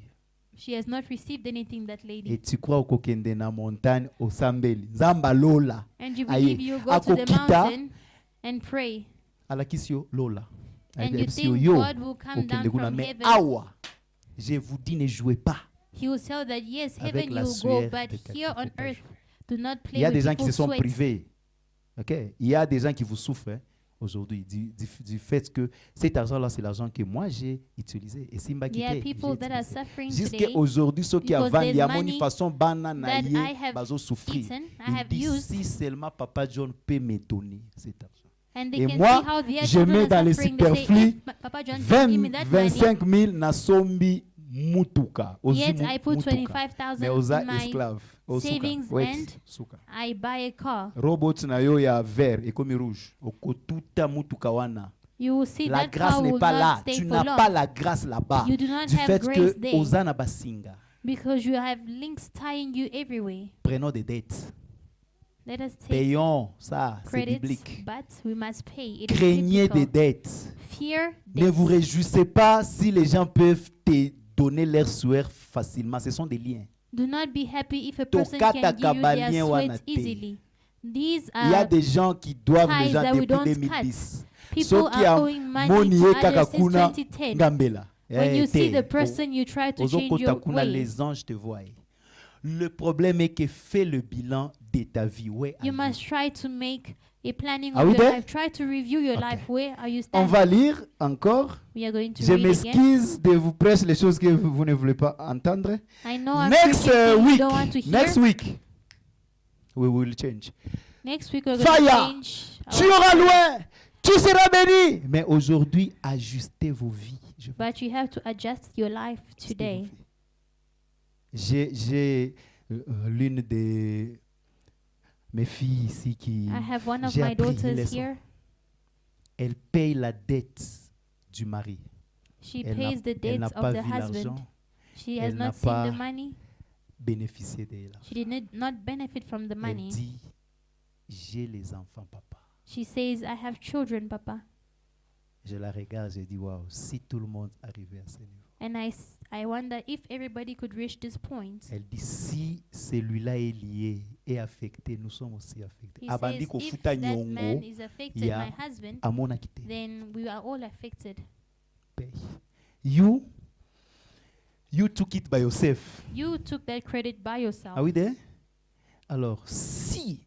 She has not received anything, that lady. Et tu crois au kokende na montagne au sambeli. Nzamba lola. And you believe you go to the mountain and pray. Alakisio lola. And you think God will come down from heaven. Awa. Je vous dis, ne jouez pas. He will tell that yes, heaven you will go, but here on earth, do not play with people's sweat. Il y a des gens qui se sont privés. Okay? Il y a des gens qui vous souffrent aujourd'hui du fait que cet argent-là, c'est l'argent que moi j'ai utilisé. Et si there are people that are suffering jusqu'à today aujourd'hui, ceux qui avaient il y a mon façon that I bazo souffrir. have used. Si seulement Papa John peut me donner cet argent. Et moi, je mets dans les superflus 25 000 na sombi mutuka. Yet I put 25,000 in my savings and suka. I buy a car. Robot na yo ya vert et comme rouge. Okotuta mutuka wana. You will see la that grâce car n'est will pas not là. stay Tu for n'as long. pas la grâce là-bas. You do not du have fait grace que there. Osana basinga. Because you have links tying you everywhere. Prenons des dettes. Let us take Payons ça, c'est credits, biblique. but we must pay. It Craignez is des biblical. dettes. Fear Ne vous debts. réjouissez pas si les gens peuvent te donner leur sueur facilement. Ce sont des liens. Do not be happy if a person can Tokata give you their kabalien wana sweat te. easily. These Il y a are des gens qui doivent les ties gens that we depuis don't 2010. people Ceux qui are ont owing money monié to others since kakakuna 2010. ngambela. When you see the person, you try to change your ways. Les anges te voient. Le problème est que fais le bilan de ta vie. Ouais, You must try to make a planning Are of we your there? life. Try to review your Okay. life. Where are you On standing? va lire encore. We are going to Je read again. m'excuse de vous prêcher les choses que vous ne voulez pas entendre. I know I'm Next preaching things you week, don't want to hear. next week, we will change. Next week we're going to Fire! change. Tu auras loin, tu seras béni. Mais aujourd'hui, ajustez vos vies. But you have to adjust your life today. J'ai l'une de mes filles ici qui I have one of j'ai my appris une daughters leçon. here. Elle paye la dette du mari. She Elle n'a- pays the elle n'a debts pas of the vu husband. l'argent She has Elle n'a not seen pas the money. bénéficier de l'argent. She did not benefit from the Elle money. dit, j'ai les enfants, papa. She says, I have children, Papa. Je la regarde, je dis, waouh, si tout le monde arrivait à ce niveau. And I wonder if everybody could reach this point. Elle dit, si celui-là est lié et affecté, nous sommes aussi affectés. He Abandi says, ko if futa that man nyongo, is affected, ya my husband, amona kite. then we are all affected. Paye. You took it by yourself. You took that credit by yourself. Ah oui, there? Alors, si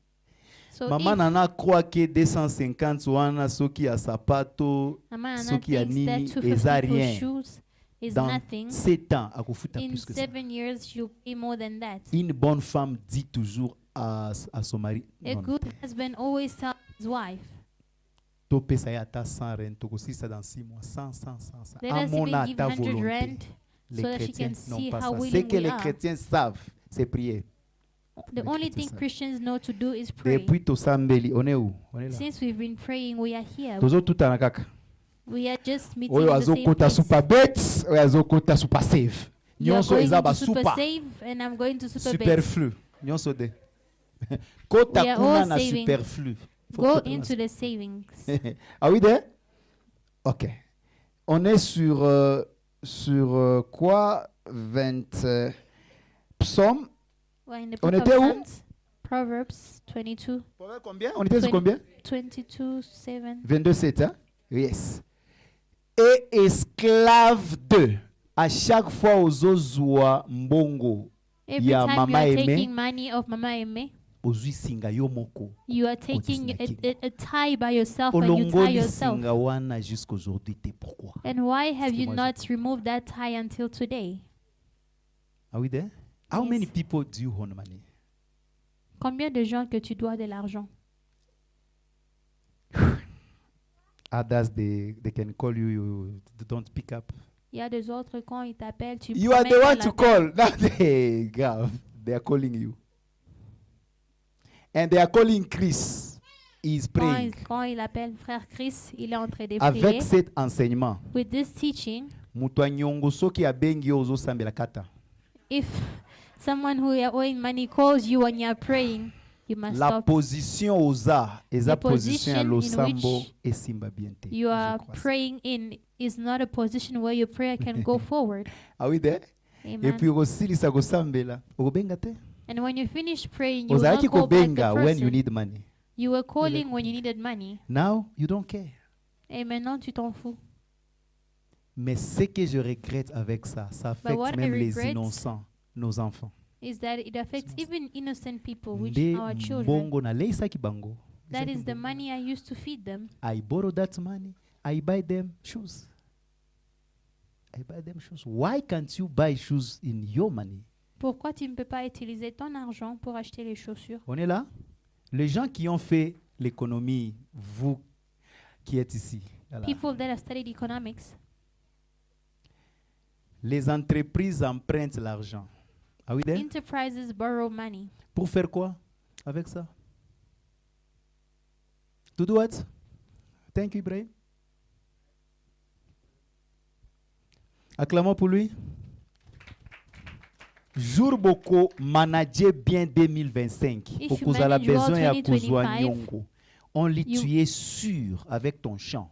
So maman if nana croit que 250 wana soki ya sapato a man soki ya thinks that nini 250 eza for rien, shoes is dans nothing, 7 ans akofuta in plus que ça. 7 years she'll pay more than that. Une bonne femme dit toujours à son mari, A non, good husband always tells his wife, topesa ye ata 100 rand, tokosisa dans 6 mois, 100. let us Amona even give ata 100 volonté. rand Les so that she chrétiens can n'ont see pas how ça. Ce willing que we les are. chrétiens savent, c'est prier. The only thing Christians know to do is pray. Depuis tosambeli, on est où? On est là. Since we've been praying, we are here. Tozo tutana kaka. We are just meeting Oyo in the same azokota place. super bet, oyo azokota super save. You are Nyonso going eza to ba super super save and I'm going to super bet. superflu. Nyonso de. Kota We are kuna all na saving. superflu. Faut Go kota na into the savings. Ah oui, there? Ok. On est sur quoi? 20 psaume. We're in the On book of était où? Psalms, Proverbs 22, Combien? On était sur combien? 22, 7. 22, 7, hein? Yes. Et esclave de. À chaque fois aux ozwa mbongo. Every Ya time mama you are aimé. taking money of Mama Aimé, Ozwi singa yo moko. you are taking a tie by yourself and you tie Olongoli yourself. singa wana jusqu'aujourd'hui. Pourquoi? And why have you moi, not removed that tie until today? Are we there? How Yes. many people do you owe money? Combien de gens que tu dois de l'argent? Others, they can call you, you don't pick up. Il y a des autres quand ils t'appellent, tu You are promets the pas one to l'appel. call. Now they are calling you. And they are calling Chris. He is praying. Quand il appelle frère Chris, il est en train de prier. Avec cet enseignement, With this teaching, mutu anyongo soki abengi yo ozosambela kata. if someone who is owing money calls you when you are praying, you must La stop. position oza, eza The position ya position in losambo which esimba bien te. You are Je crois ça. praying in is not a position where your prayer can go forward. Are we there? Et Amen. puis okosilisa kosambela, okobenga te. And when you finish praying, you will Ozalaki not call back the kobenga when you person. need money. You were calling when you needed money. Now, you don't care. Et maintenant, tu t'en fous. Mais ce que je regrette avec ça, ça affecte what I même les regret innocents, nos enfants. Is that it affects even innocent people, which Nde our children. mbongo naleisaki bango. That is the money I used to feed them. I borrow that money. I buy them shoes. I buy them shoes. Why can't you buy shoes in your money? Pourquoi tu ne peux pas utiliser ton argent pour acheter les chaussures? On est là? Les gens qui ont fait l'économie, vous qui êtes ici, là, People that have studied economics, les entreprises empruntent l'argent. Ah oui, there? enterprises borrow money. Pour faire quoi avec ça? To do what? Thank you, Ibrahim. Acclamons pour lui. Jour beaucoup manager bien 2025. If Pour you que la manage well besoin ya 2025, kuzwa nyongo. Only you- tu es sûr avec ton champ.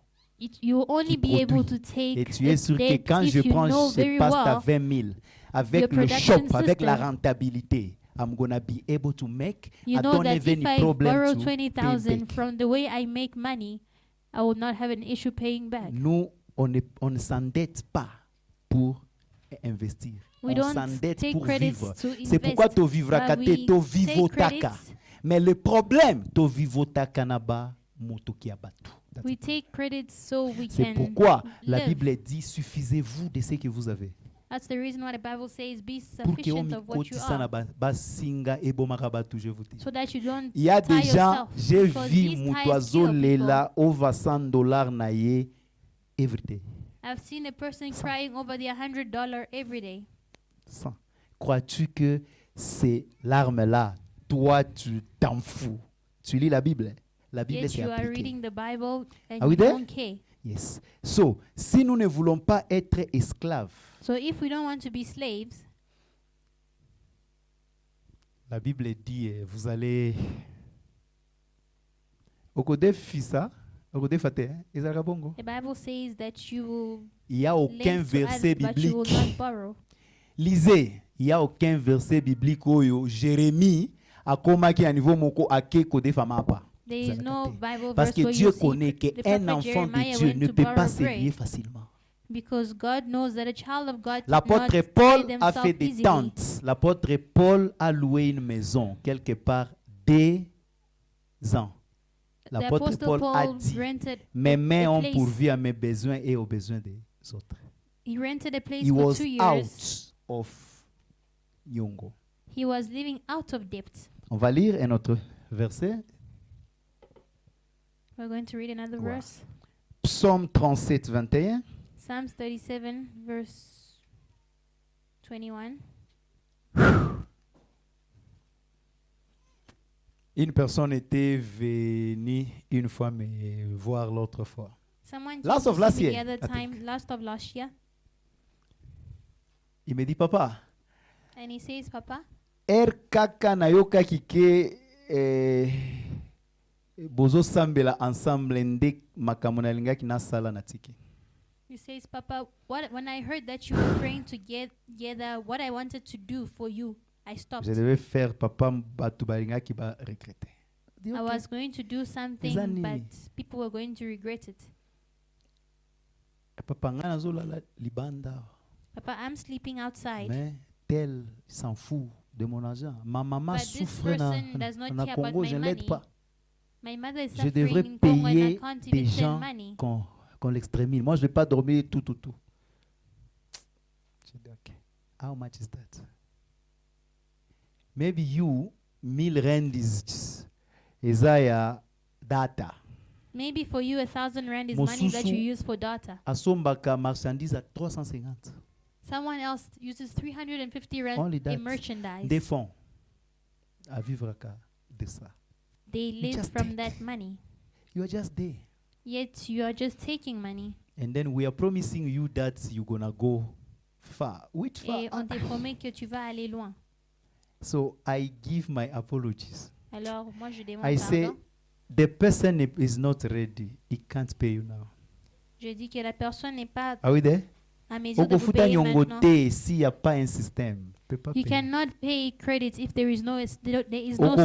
You will only be able to Et take tu es sûr que debt quand if je you prends, know je very passe à well 20 000 avec your le production shop, avec la system. rentabilité. I'm gonna be able to make. You I know don't that have if any I problem borrow to 20,000 pay back. from the way I make money, I will not have an issue paying back. Nous, on ne s'endette pas pour investir. We On don't s'endette take pour credits vivre. to C'est pourquoi invest, tu vivras but kate, we tu vivo take taka. credits. Mais le problème, tu vivo taka naba moto ki abatu. That's We it. take credits so we C'est can pourquoi la live. Bible dit suffisez-vous de ce que vous avez. That's the reason why the Bible says be Pour que sufficient of what you on are, basinga ebomaka batu, je vous dis. so that you don't Il y a tie des gens, yourself, j'ai because vu these mutoazo ties kill lela over $100 na ye every day. I've seen a person crying over the $100 every day. Sans. Crois-tu que ces larmes-là, toi, tu t'en fous? Tu lis la Bible. La Bible, Yet c'est you are appliqué. reading the Bible and Are we you there? don't care. Yes. So, si nous ne voulons pas être esclaves, So if we don't want to be slaves, la Bible dit, vous allez... Okode fisa, okode fate, ezalaka bongo. the Bible says that you will Il n'y a aucun lend to verset others, but you will biblique. not borrow. Lisez, il n'y a aucun verset biblique où Jérémie a commis à niveau moko ake kode fama pa. There is no Bible Parce verse que where Dieu you see connaît the qu'un prophet enfant de Jeremiah Dieu went ne to peut borrow pas se bread, lier facilement. because God knows that a child of God L'apôtre cannot Paul tie a themselves fait des easily. tentes. L'apôtre Paul a loué une maison quelque part des ans. The L'apôtre Apostle Paul a Paul dit, rented mes mains a ont place. pourvu à mes besoins et aux besoins des autres. He rented a place He for was 2 years. out of Yongo. He was living out of debt. On va lire un autre verset. We're going to read another Ouais. verse. Psaume 37, 21. Psalms 37, verse 21. Une personne était venue une fois me voir l'autre fois. Someone Last told of last me the year, other I time, last of last year, Il me dit, papa, and he says, Papa, kaka na yokaki ke bozo sambela ensemble nde makambo na lingaki nasala na tiki. he says, Papa, when I heard that you were praying together, what I wanted to do for you, I stopped. Je devais faire papa batu balingaki ba regretter. I was going to do something, Zani. but people were going to regret it. Papa, I'm sleeping outside. Mais tel s'en fout de mon argent. Ma maman souffre dans Congo, je ne l'aide pas. Je devrais payer des gens qu'on l'extrémise. Moi, je ne vais pas dormir tout. Je dis, okay. How much is that? Maybe you, 1000 rand is Isaiah data. Maybe for you, 1,000 rand is money that you use for data. Asombaka marchandise à 350. Someone else uses 350 rand in merchandise. Des fonds à vivre de ça. They live from that money. You are just there. Yet you are just taking money. And then we are promising you that you're gonna go far. Which far? Et on te promet que tu vas aller loin. So I give my apologies. Alors moi je demande I pardon. say the person is not ready. He can't pay you now. Je dis que la personne n'est pas Are we there? à mesure de vous payer maintenant. S'il n'y a pas un système. You cannot pay credits if there is no system. You will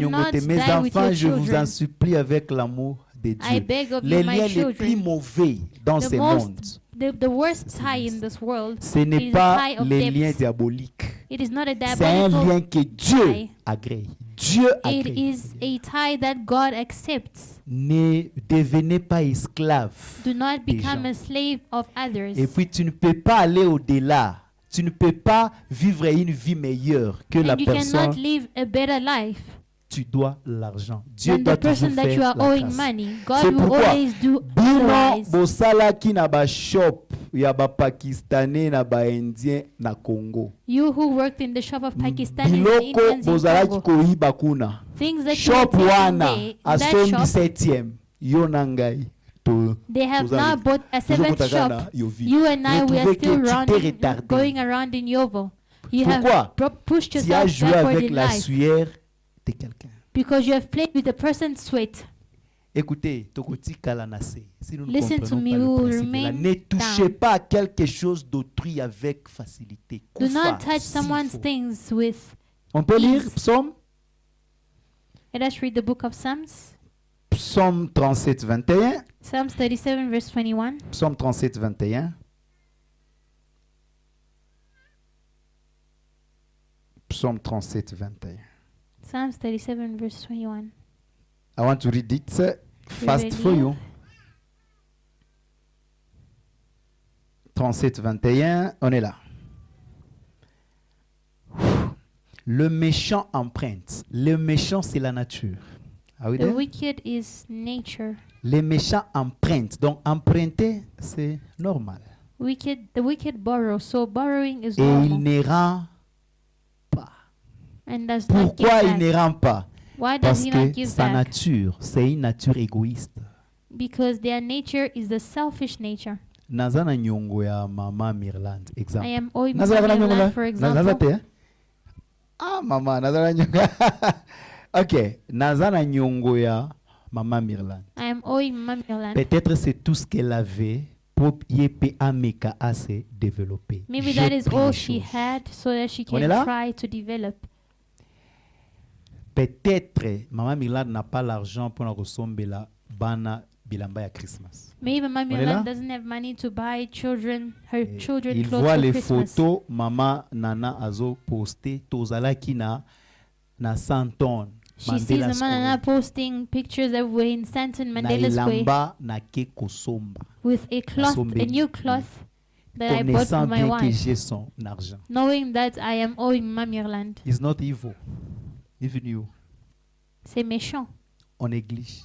not die. Mes enfants, je vous en supplie avec l'amour de Dieu. Les liens les plus mauvais dans ce monde, the worst tie in this world, ce n'est pas les liens diaboliques. C'est un lien que Dieu agrée. It is a tie that God accepts. Ne devenez pas esclave. Do not become a slave of others. Et puis tu ne peux pas aller au-delà. Tu ne peux pas vivre une vie meilleure que la personne. You cannot live a better life. Tu dois l'argent. Dieu doit the person toujours that you faire are la owing grâce. money. God C'est will pourquoi always do bino otherwise. bosala ki na ba shop ya ba Pakistanais na ba Indien na Congo. You who worked in the shop of Pakistanis and Biloko Indians in bozala Congo. ki koyiba kuna. Things that Shop you wana in a that sombi shop, 7e yo nangai to. they have now bought a 7th shop. You and I, we are still going around in Yovo. You have pushed yourself backward in life. Sueur de quelqu'un. Because you have played with the person's sweat. Écoutez, tokoti kalanase. Si nous ne Listen to me, we comprenons pas will le principe, remain ne touchez down. pas à quelque chose d'autrui avec facilité. Do Kufa, not touch s'il someone's faut. things with On peut lire ease. Psaume? Let us read the book of Psalms. Psaume 37, 21. Psalms 37 verse 21. Psaume 37, 21. Psaume 37, 21. Psalms 37 verse 21. I want to read it fast for you. 37, 21, on est là. Le méchant emprunte. Le méchant, c'est la nature. Ah oui, The wicked is nature. les méchants empruntent. Donc, emprunter, c'est normal. The wicked borrow, so borrowing is Et il normal. ne rend pas. And does not give Pourquoi il back. ne rend pas? Why does Parce he not que give sa back? nature, c'est une nature égoïste. Because their nature is the selfish nature. Naza na nyongo ya mama Mirland, I exemple. am owing Naza na nyongo la? for Naza example. te? Ah, mama, naza na nyongo. Ok, naza na nyongo ya mama Mirland. I am owing Mamiland. Peut-être c'est tout ce qu'elle avait pour yepe ameka à se développer. Maybe J'ai that is pris all les she choses. had so that she On est can là? try to develop. Peut-être maman Mirland n'a pas l'argent pour ressembler la bana bilamba ya Christmas. Maybe là? Mamiland doesn't have money to buy her children Il clothes voit for les Christmas. photos maman Nana azo posté tozala kina na Santon. She sees the Manana posting pictures that were in Stanton Mandela Square na ke kosomba. with a cloth, a new cloth that I bought for Connaissant my bien que wife, j'ai son argent. knowing that I am owing Mamirland. It's not evil. Even you. C'est méchant. On néglige.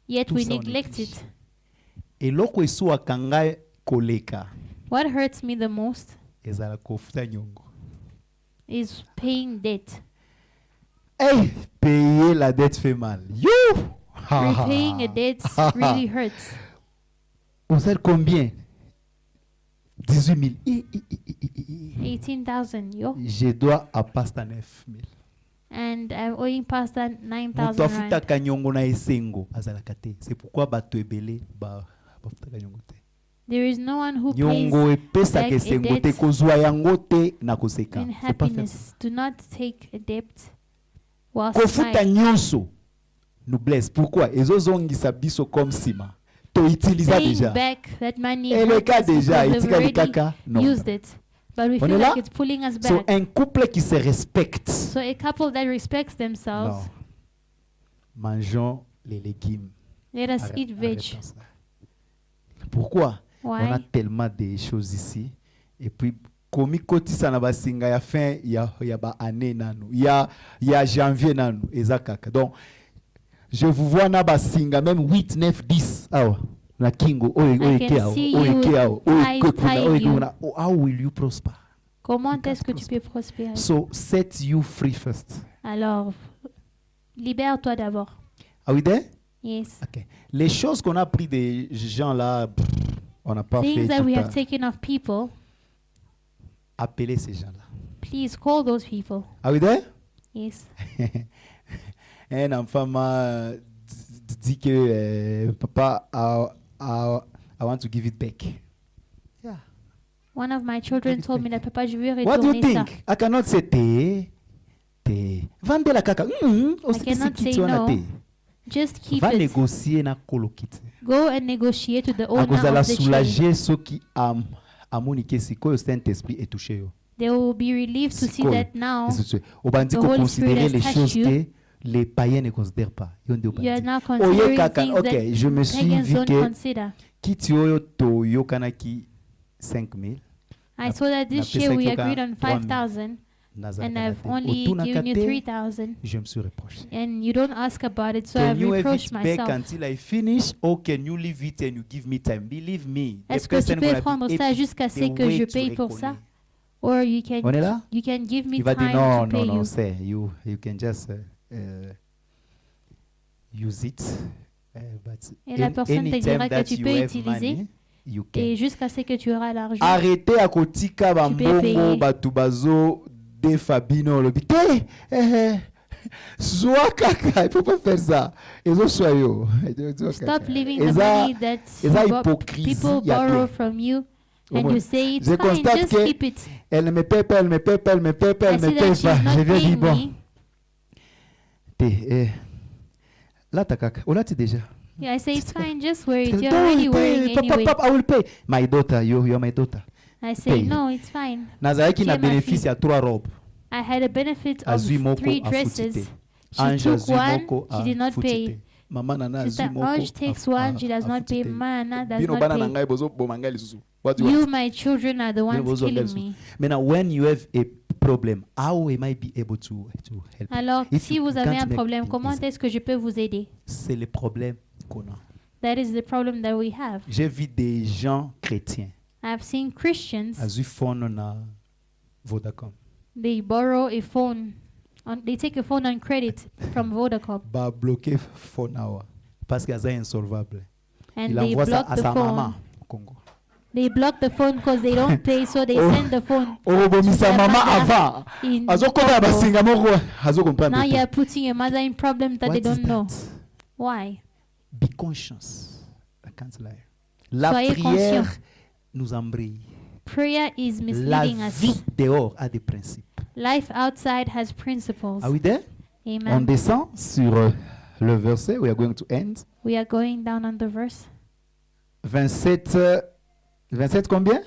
Yet Tout we ça, on neglect néglige. it. Et loko esu akanga koleka. What hurts me the most Ezala kofuta nyongo. is paying debt. Hey, payer la dette fait mal. You! Repaying a debt really hurts. Vous savez combien? 18 000. 18,000, yo. Je dois à Pasteur 9 000. And I'm owing Pastor Moto 9,000 afuta rand. kanyongo na esengo azalaka te. C'est pourquoi bato ebele bafuta kanyongo te. There is no one who pays Nyongo epesa back ke a esengo te debt kozwa yango te na koseka. in C'est pas faire ça. happiness. Do not take a debt while Kofuta smiling. nyonso nous blesse. Pourquoi? Et zozongisa biso comme ciment. To utiliser déjà. Et le cas déjà, itika kaka. Non. Used it. But we feel like it's pulling us back. So un couple qui se respecte. So a couple that respects themselves. Non. Mangeons les légumes. Let us eat veg. Pourquoi? Why? On a tellement de choses ici. Et puis, komi kotisa na basinga ya fin ya ba année nanu. Ya janvier nanu. Ezakaka. Donc, je vous vois na basinga même 8, 9, 10. Ah, na kingo. How will you prosper? Comment est-ce que tu peux prospérer? So, set you free first. Alors, libère-toi d'abord. Are we there? Yes. Okay. Les choses qu'on a pris des gens là, on n'a pas fait. Things that we have taken of people. Appelez ces gens-là. Please call those people. Are we there? Yes. Un enfant m'a dit que papa, I want to give it back. Yeah. One of my children told me that papa, je veux retourner ça. What do you think? I cannot say te. Vende la caca. I cannot say no. Just keep Va it. négocier na kolokite. Go and negotiate with the owner of Akozala the soulager ceux qui amonike sikoyo Saint-Esprit est touché yo. They will be relieved to see that now Obandi ko considérer les choses que les païens ne considèrent pas. you are now considering things that je me suis pagans vu don't que consider. kiti oyo to yokanaki 5,000. I saw that this year we agreed on 5,000 and I've only given you 3,000 Je me suis reproché. and you don't ask about it, so I've reproached myself. Until I finish, or can you leave it and you give me time? Believe me. Est-ce que tu peux prendre ça jusqu'à ce que je paye pour ça? Or you can give me time to pay you. Say you can just use it. Et la personne te dira que tu peux utiliser. Et jusqu'à ce que tu auras l'argent. Arrêtez à kotika bambongo batubazo de Fabino le bité. Sois kaka, il faut pas faire ça. Stop living the money that people borrow from you. And you say it's fine, just keep it. Elle ne me paie pas, elle me paie pas, elle me paie pas, elle me paie pas. Je vais dire bon. Là t'as kaka, ou là tu déjà. Yeah, I say it's fine, just wear it. You're already wearing anyway. I will pay. My daughter, you're my daughter. I say no, it's fine. Nazareki na bénéfice à 3 robes. I had a benefit of 3 dresses. She took one, she did not pay. Sister Ange takes one, she does not pay. Mana does not pay. You, my children, are the ones killing me. Now, when you have a problem, how am I be able to help? Alors, si vous avez un problème, comment est-ce que je peux vous aider? C'est le problème qu'on a. That is the problem that we have. J'ai vu des gens chrétiens. I've seen Christians. Azu phone na Vodacom. They borrow a phone. They take a phone on credit from Vodacom. Ba bloquer phone now parce que c'est insolvable. And they block the phone. Congo. They block the phone because they don't pay, so they send the phone. Now you are putting your mother in problems that they don't know. Why? Be conscious. La prière nous embrille. Prayer is misleading us. La vie dehors a des principes. Life outside has principles. Are we there? Amen. On descend sur le verset. We are going to end. We are going down on the verse. 27 combien?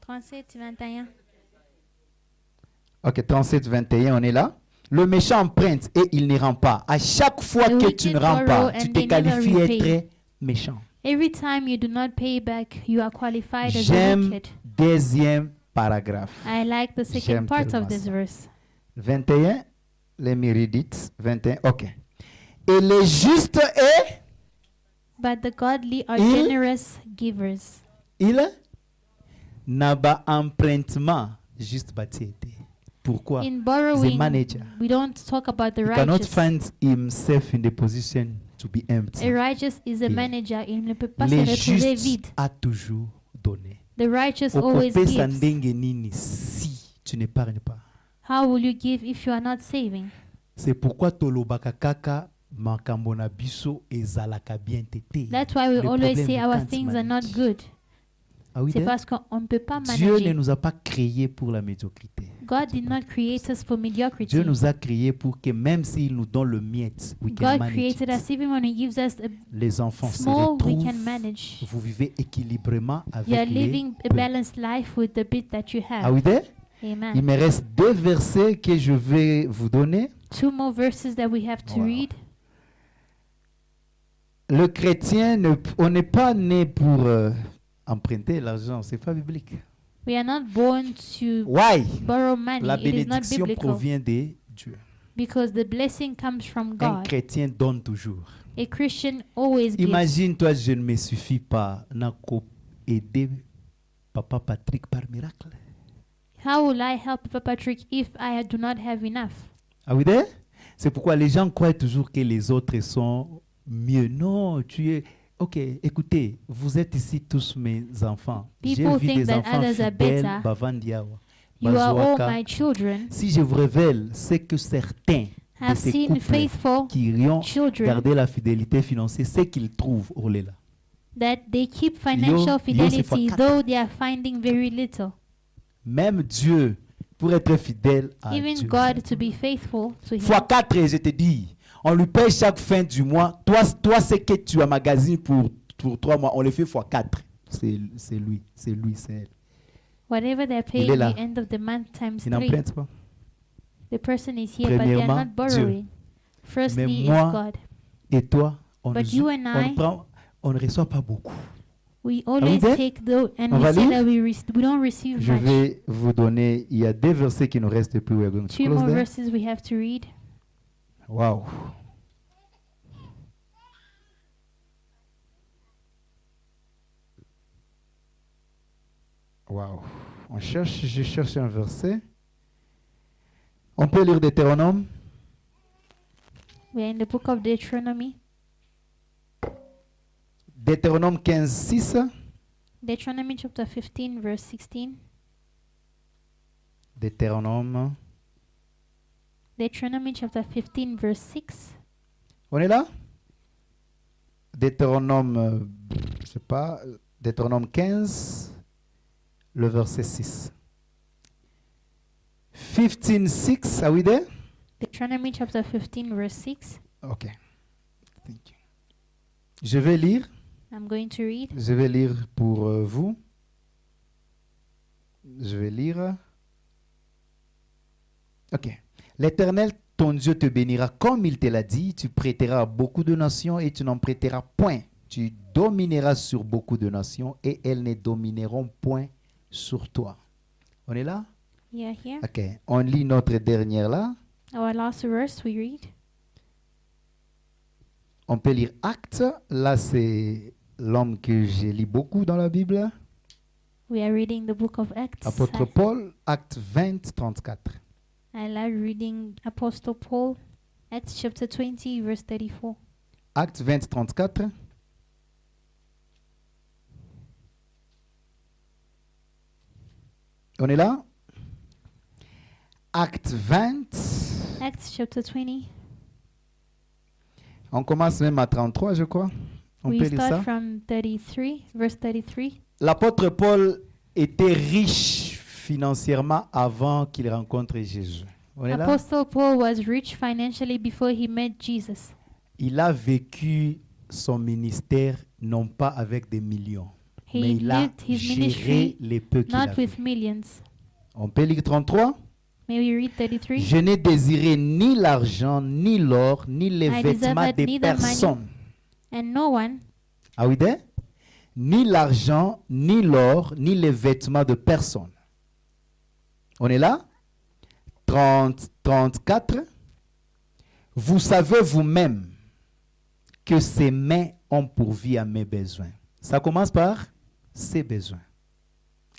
37, 21. Ok, 37, 21, on est là. Le méchant emprunte et il n'y rend pas. À chaque fois que tu ne rends pas, tu te qualifies être méchant. Every time you do not pay back, you are qualified as a wicked. J'aime deuxième paragraphe. I like the second part of this verse. 21, let me read it. 21, ok. Et les justes est... But the godly are generous givers. Il n'a pas empruntement juste bâti. Pourquoi? In borrowing, we don't talk about the righteous. He cannot find himself in the position to be empty. A righteous is a manager. Il ne peut pas se retrouver vide. A toujours donné. The righteous always gives. Si tu n'épargnes pas. How will you give if you are not saving? C'est pourquoi tolobaka kaka makambo na biso ezalaka bien tete. That's why we always say our things are not good. C'est parce qu'on ne peut pas manager. Dieu ne nous a pas créés pour la médiocrité. God did not create us for mediocrity. Dieu nous a créés pour que même s'il nous donne le miette, we can God manage created it. us even when He gives us a Les enfants se small, we retrouvent. can manage. Vous vivez équilibrément You are avec les living a peu. balanced life with the bit that you have. Are we there? Amen. Il me reste 2 versets que je vais vous donner. 2 more verses that we have to Wow. read. Le chrétien, on n'est pas né pour emprunter l'argent, c'est pas biblique. We are not born to Why? borrow money. La It is not bénédiction biblical. provient de Dieu. Because the blessing comes from Un God. chrétien donne toujours. A Christian always gives. Imagine-toi, je ne me suffis pas à aider Papa Patrick par miracle. How will I help Papa Patrick if I do not have enough? Ah oui, c'est pourquoi les gens croient toujours que les autres sont mieux. Non, tu es... Ok, écoutez, vous êtes ici tous mes enfants. J'ai People vu think des that enfants others are fidèles, better. Bavandiawa, You are all Bazoaka. my children. Si je vous révèle, c'est que certains de Have ces seen couples faithful qui ont children gardé la fidélité financière, c'est qu'ils trouvent au là. that they keep financial Yo, fidelity c'est fois quatre. though they are finding very little. Même Dieu, pour être fidèle à Even Dieu. God to be faithful to Him. Fois 4, je te dis, on lui paye chaque fin du mois. Toi ce que tu emmagasines pour 3 mois, on le fait fois 4. C'est lui, c'est elle. Whatever they're paying est là. at the end of the month times Il 3. n'emprunte pas. The person is here, but they are Premièrement, not borrowing. Firstly, Mais it's moi, God. Et toi, on But you and I, ne reçoit pas beaucoup. we always there? take though, and On we va say lire? that we don't receive Je much. vais vous donner, il y a 2 versets qui nous restent, puis we're going to 2 close more there. verses we have to read. Wow. Wow. Je cherche un verset. On peut lire Deutéronome. We are in the book of Deuteronomy. Deutéronome 15, 6. Deuteronomy chapter 15, verse 16. Deutéronome. Deuteronomy chapter 15, verse 6. On est là? Deutéronome, je sais pas, Deutéronome 15, le verset 6. 15, 6, are we there? Deuteronomy chapter 15, verse 6. Ok. Thank you. Je vais lire. I'm going to read. Je vais lire pour vous. Je vais lire. Ok. L'Éternel, ton Dieu, te bénira comme il te l'a dit. Tu prêteras à beaucoup de nations et tu n'en prêteras point. Tu domineras sur beaucoup de nations et elles ne domineront point sur toi. On est là? Yeah, here. Ok. On lit notre dernière là. Our last verse we read. On peut lire Actes. Là, c'est l'homme que j'ai lu beaucoup dans la Bible. We are reading the book of Acts. Apôtre Paul, Actes 20, 34. I like reading Apostle Paul, Acts chapter 20, verse 34. Actes 20, 34. On est là? Actes 20. Acts chapter 20. On commence même à 33, je crois. On We peut lire ça. start from 33, verse 33. L'apôtre Paul était riche financièrement avant qu'il rencontre Jésus. On est là? Apostle Paul was rich financially before he met Jesus. Il a vécu son ministère non pas avec des millions, mais He il a lived his géré ministry les peu qu'il not avait. with millions. On peut lire 33. May we read 33? Je n'ai désiré ni l'argent, ni l'or, ni les I vêtements desired des neither money. personnes. And no one, Ah oui, there? Ni l'argent, ni l'or, ni les vêtements de personne. On est là? 34. Vous savez vous-même que ces mains ont pourvu à mes besoins. Ça commence par ses besoins.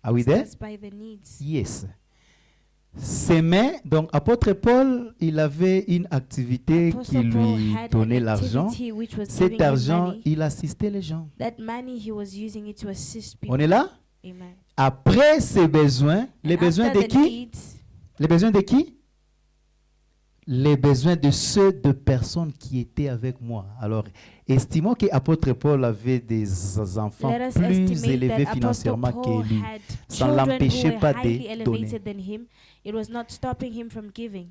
Ah oui, there? Starts by the needs. Yes. Ses mains, donc apôtre Paul, il avait une activité qui Apostle Paul lui had donnait an l'argent. activity which was Cet giving him argent, money. il assistait les gens. That money he was using it to assist people. On est là? Amen. Après ses besoins, les And besoins after de the qui? needs, Les besoins de qui? les besoins de ceux de personnes qui étaient avec moi. Alors, estimons qu'apôtre Paul avait des enfants plus élevés financièrement que lui. Ça ne l'empêchait pas de donner.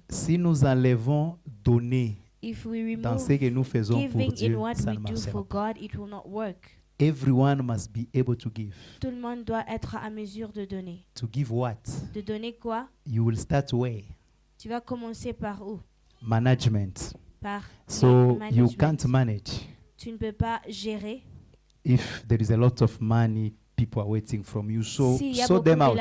Si nous enlevons donner dans ce que nous faisons pour Dieu, ça ne marchera pas. Everyone must be able to give. Tout le monde doit être à mesure de donner. To give what? De donner quoi? You will start where? Tu vas commencer par où? Management. Par so management. You can't manage. Tu ne peux pas gérer. If there is a lot of money, people are waiting from you. So si sort them out.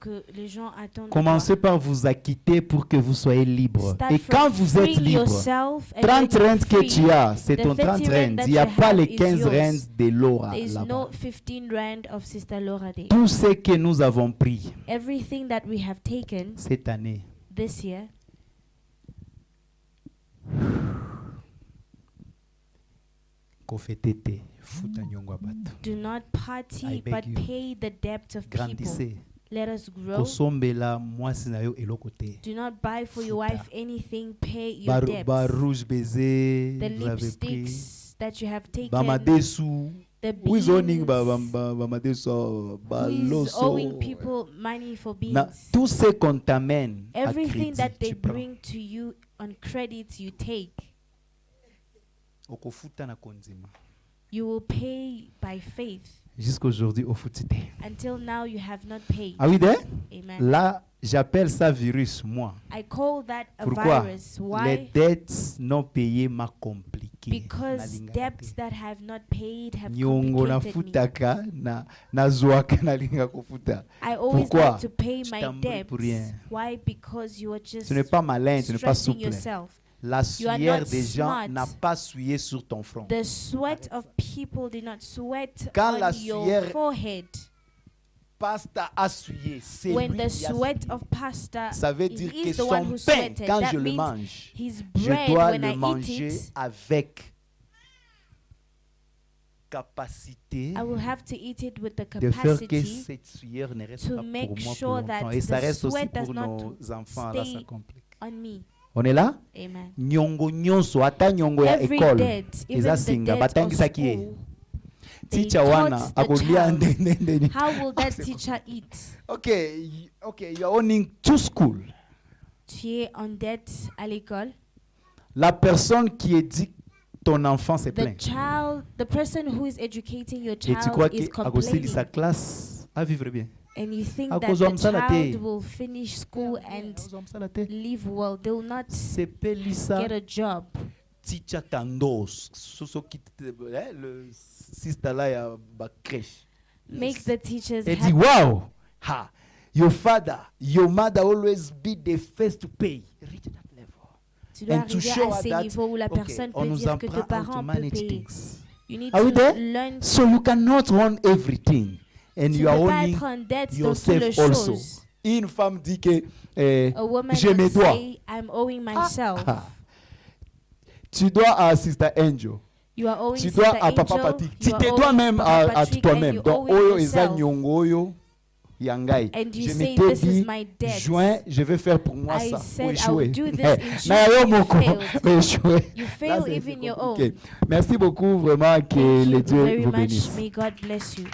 Que les gens attendent. Commencez par vous acquitter pour que vous soyez libre. Et quand vous êtes libre, 30 rentes que tu as, c'est ton 30 rentes. Il n'y a pas les 15 rentes de Laura là-bas. Tout ce que nous avons pris cette année, this year, do not party but pay the debt of people. Let us grow. Do not buy for your wife anything, pay your debts. The lipsticks that you have taken, the beans, who is owing people money for beans. Everything that they bring to you on credit, you take. You will pay by faith. Jusqu'aujourd'hui, until now, you have not paid. Ah oui, Amen. Là, j'appelle ça virus, moi. I call that a Pourquoi? virus. Why? Les dettes non payées m'a compliqué. Because debts that have not paid have complicated me. I always like to pay my debts. Why? Because you are just stressing yourself. La sueur des gens n'a pas souillé sur ton front. The sweat of people did not sweat Quand on your forehead. Pasteur a souillé, c'est when lui the qui a sweat of pastor, ça veut dire que son pain, sweated. quand That je le means mange, his je bread, dois when le I manger eat it, avec capacité I will have to eat it with the de faire que capacity cette sueur ne reste to pas make pour moi sure pour that longtemps. Et ça the reste aussi sweat does pour not nos enfants. Là, ça stay complique. on me. On est là? Amen. Nyongo nyonso ata nyongo ya Every école debt, even eza the singa debt of batangisa kie school, they teacher wana taught the akolia child. ndende. How will that teacher eat? Okay, you are owning two school. Tu es en dette à l'école. La personne qui éduque ton enfant se plaint. The person who is educating your Et tu child crois is que à cause de complaining. sa classe à vivre bien. And you think À that cause the de ça, la child terre. will finish school and live well. They will not C'est pelisa get a job. teacher tandos soso qui le sister là ya ba crèche. Make the teachers Et happy. dit wow, ha, your father, your mother always be the first to pay. Reach that level. Tu dois And to arriver show à ces that, niveaux où la personne on peut nous dire que tes apprend how parents to peuvent manage payer. things. You need Are we to there? learn. So you cannot own everything. And Tu you ne are peux pas owning être en dette dans toutes les yourself also. choses. Une femme dit que A woman je me would dois. say, I'm owing myself. Tu dois à Sister Angel. You are owing Tu dois Sister à Papa Angel, Patrick. you Tu are te dois owing même Papa à Patrick, toi-même. and you Donc, owe it oyo eza yourself. nyongo oyo yangai. And you Je say, m'étais this is dit, my debt. juin, je vais faire pour moi I ça. said Pour I will échouer. do this in Na yo June, you moko, failed. mais échouer. You Là, fail c'est even your compliqué. own. Merci beaucoup, vraiment, que Thank les you dieux very vous much. bénissent. May God bless you.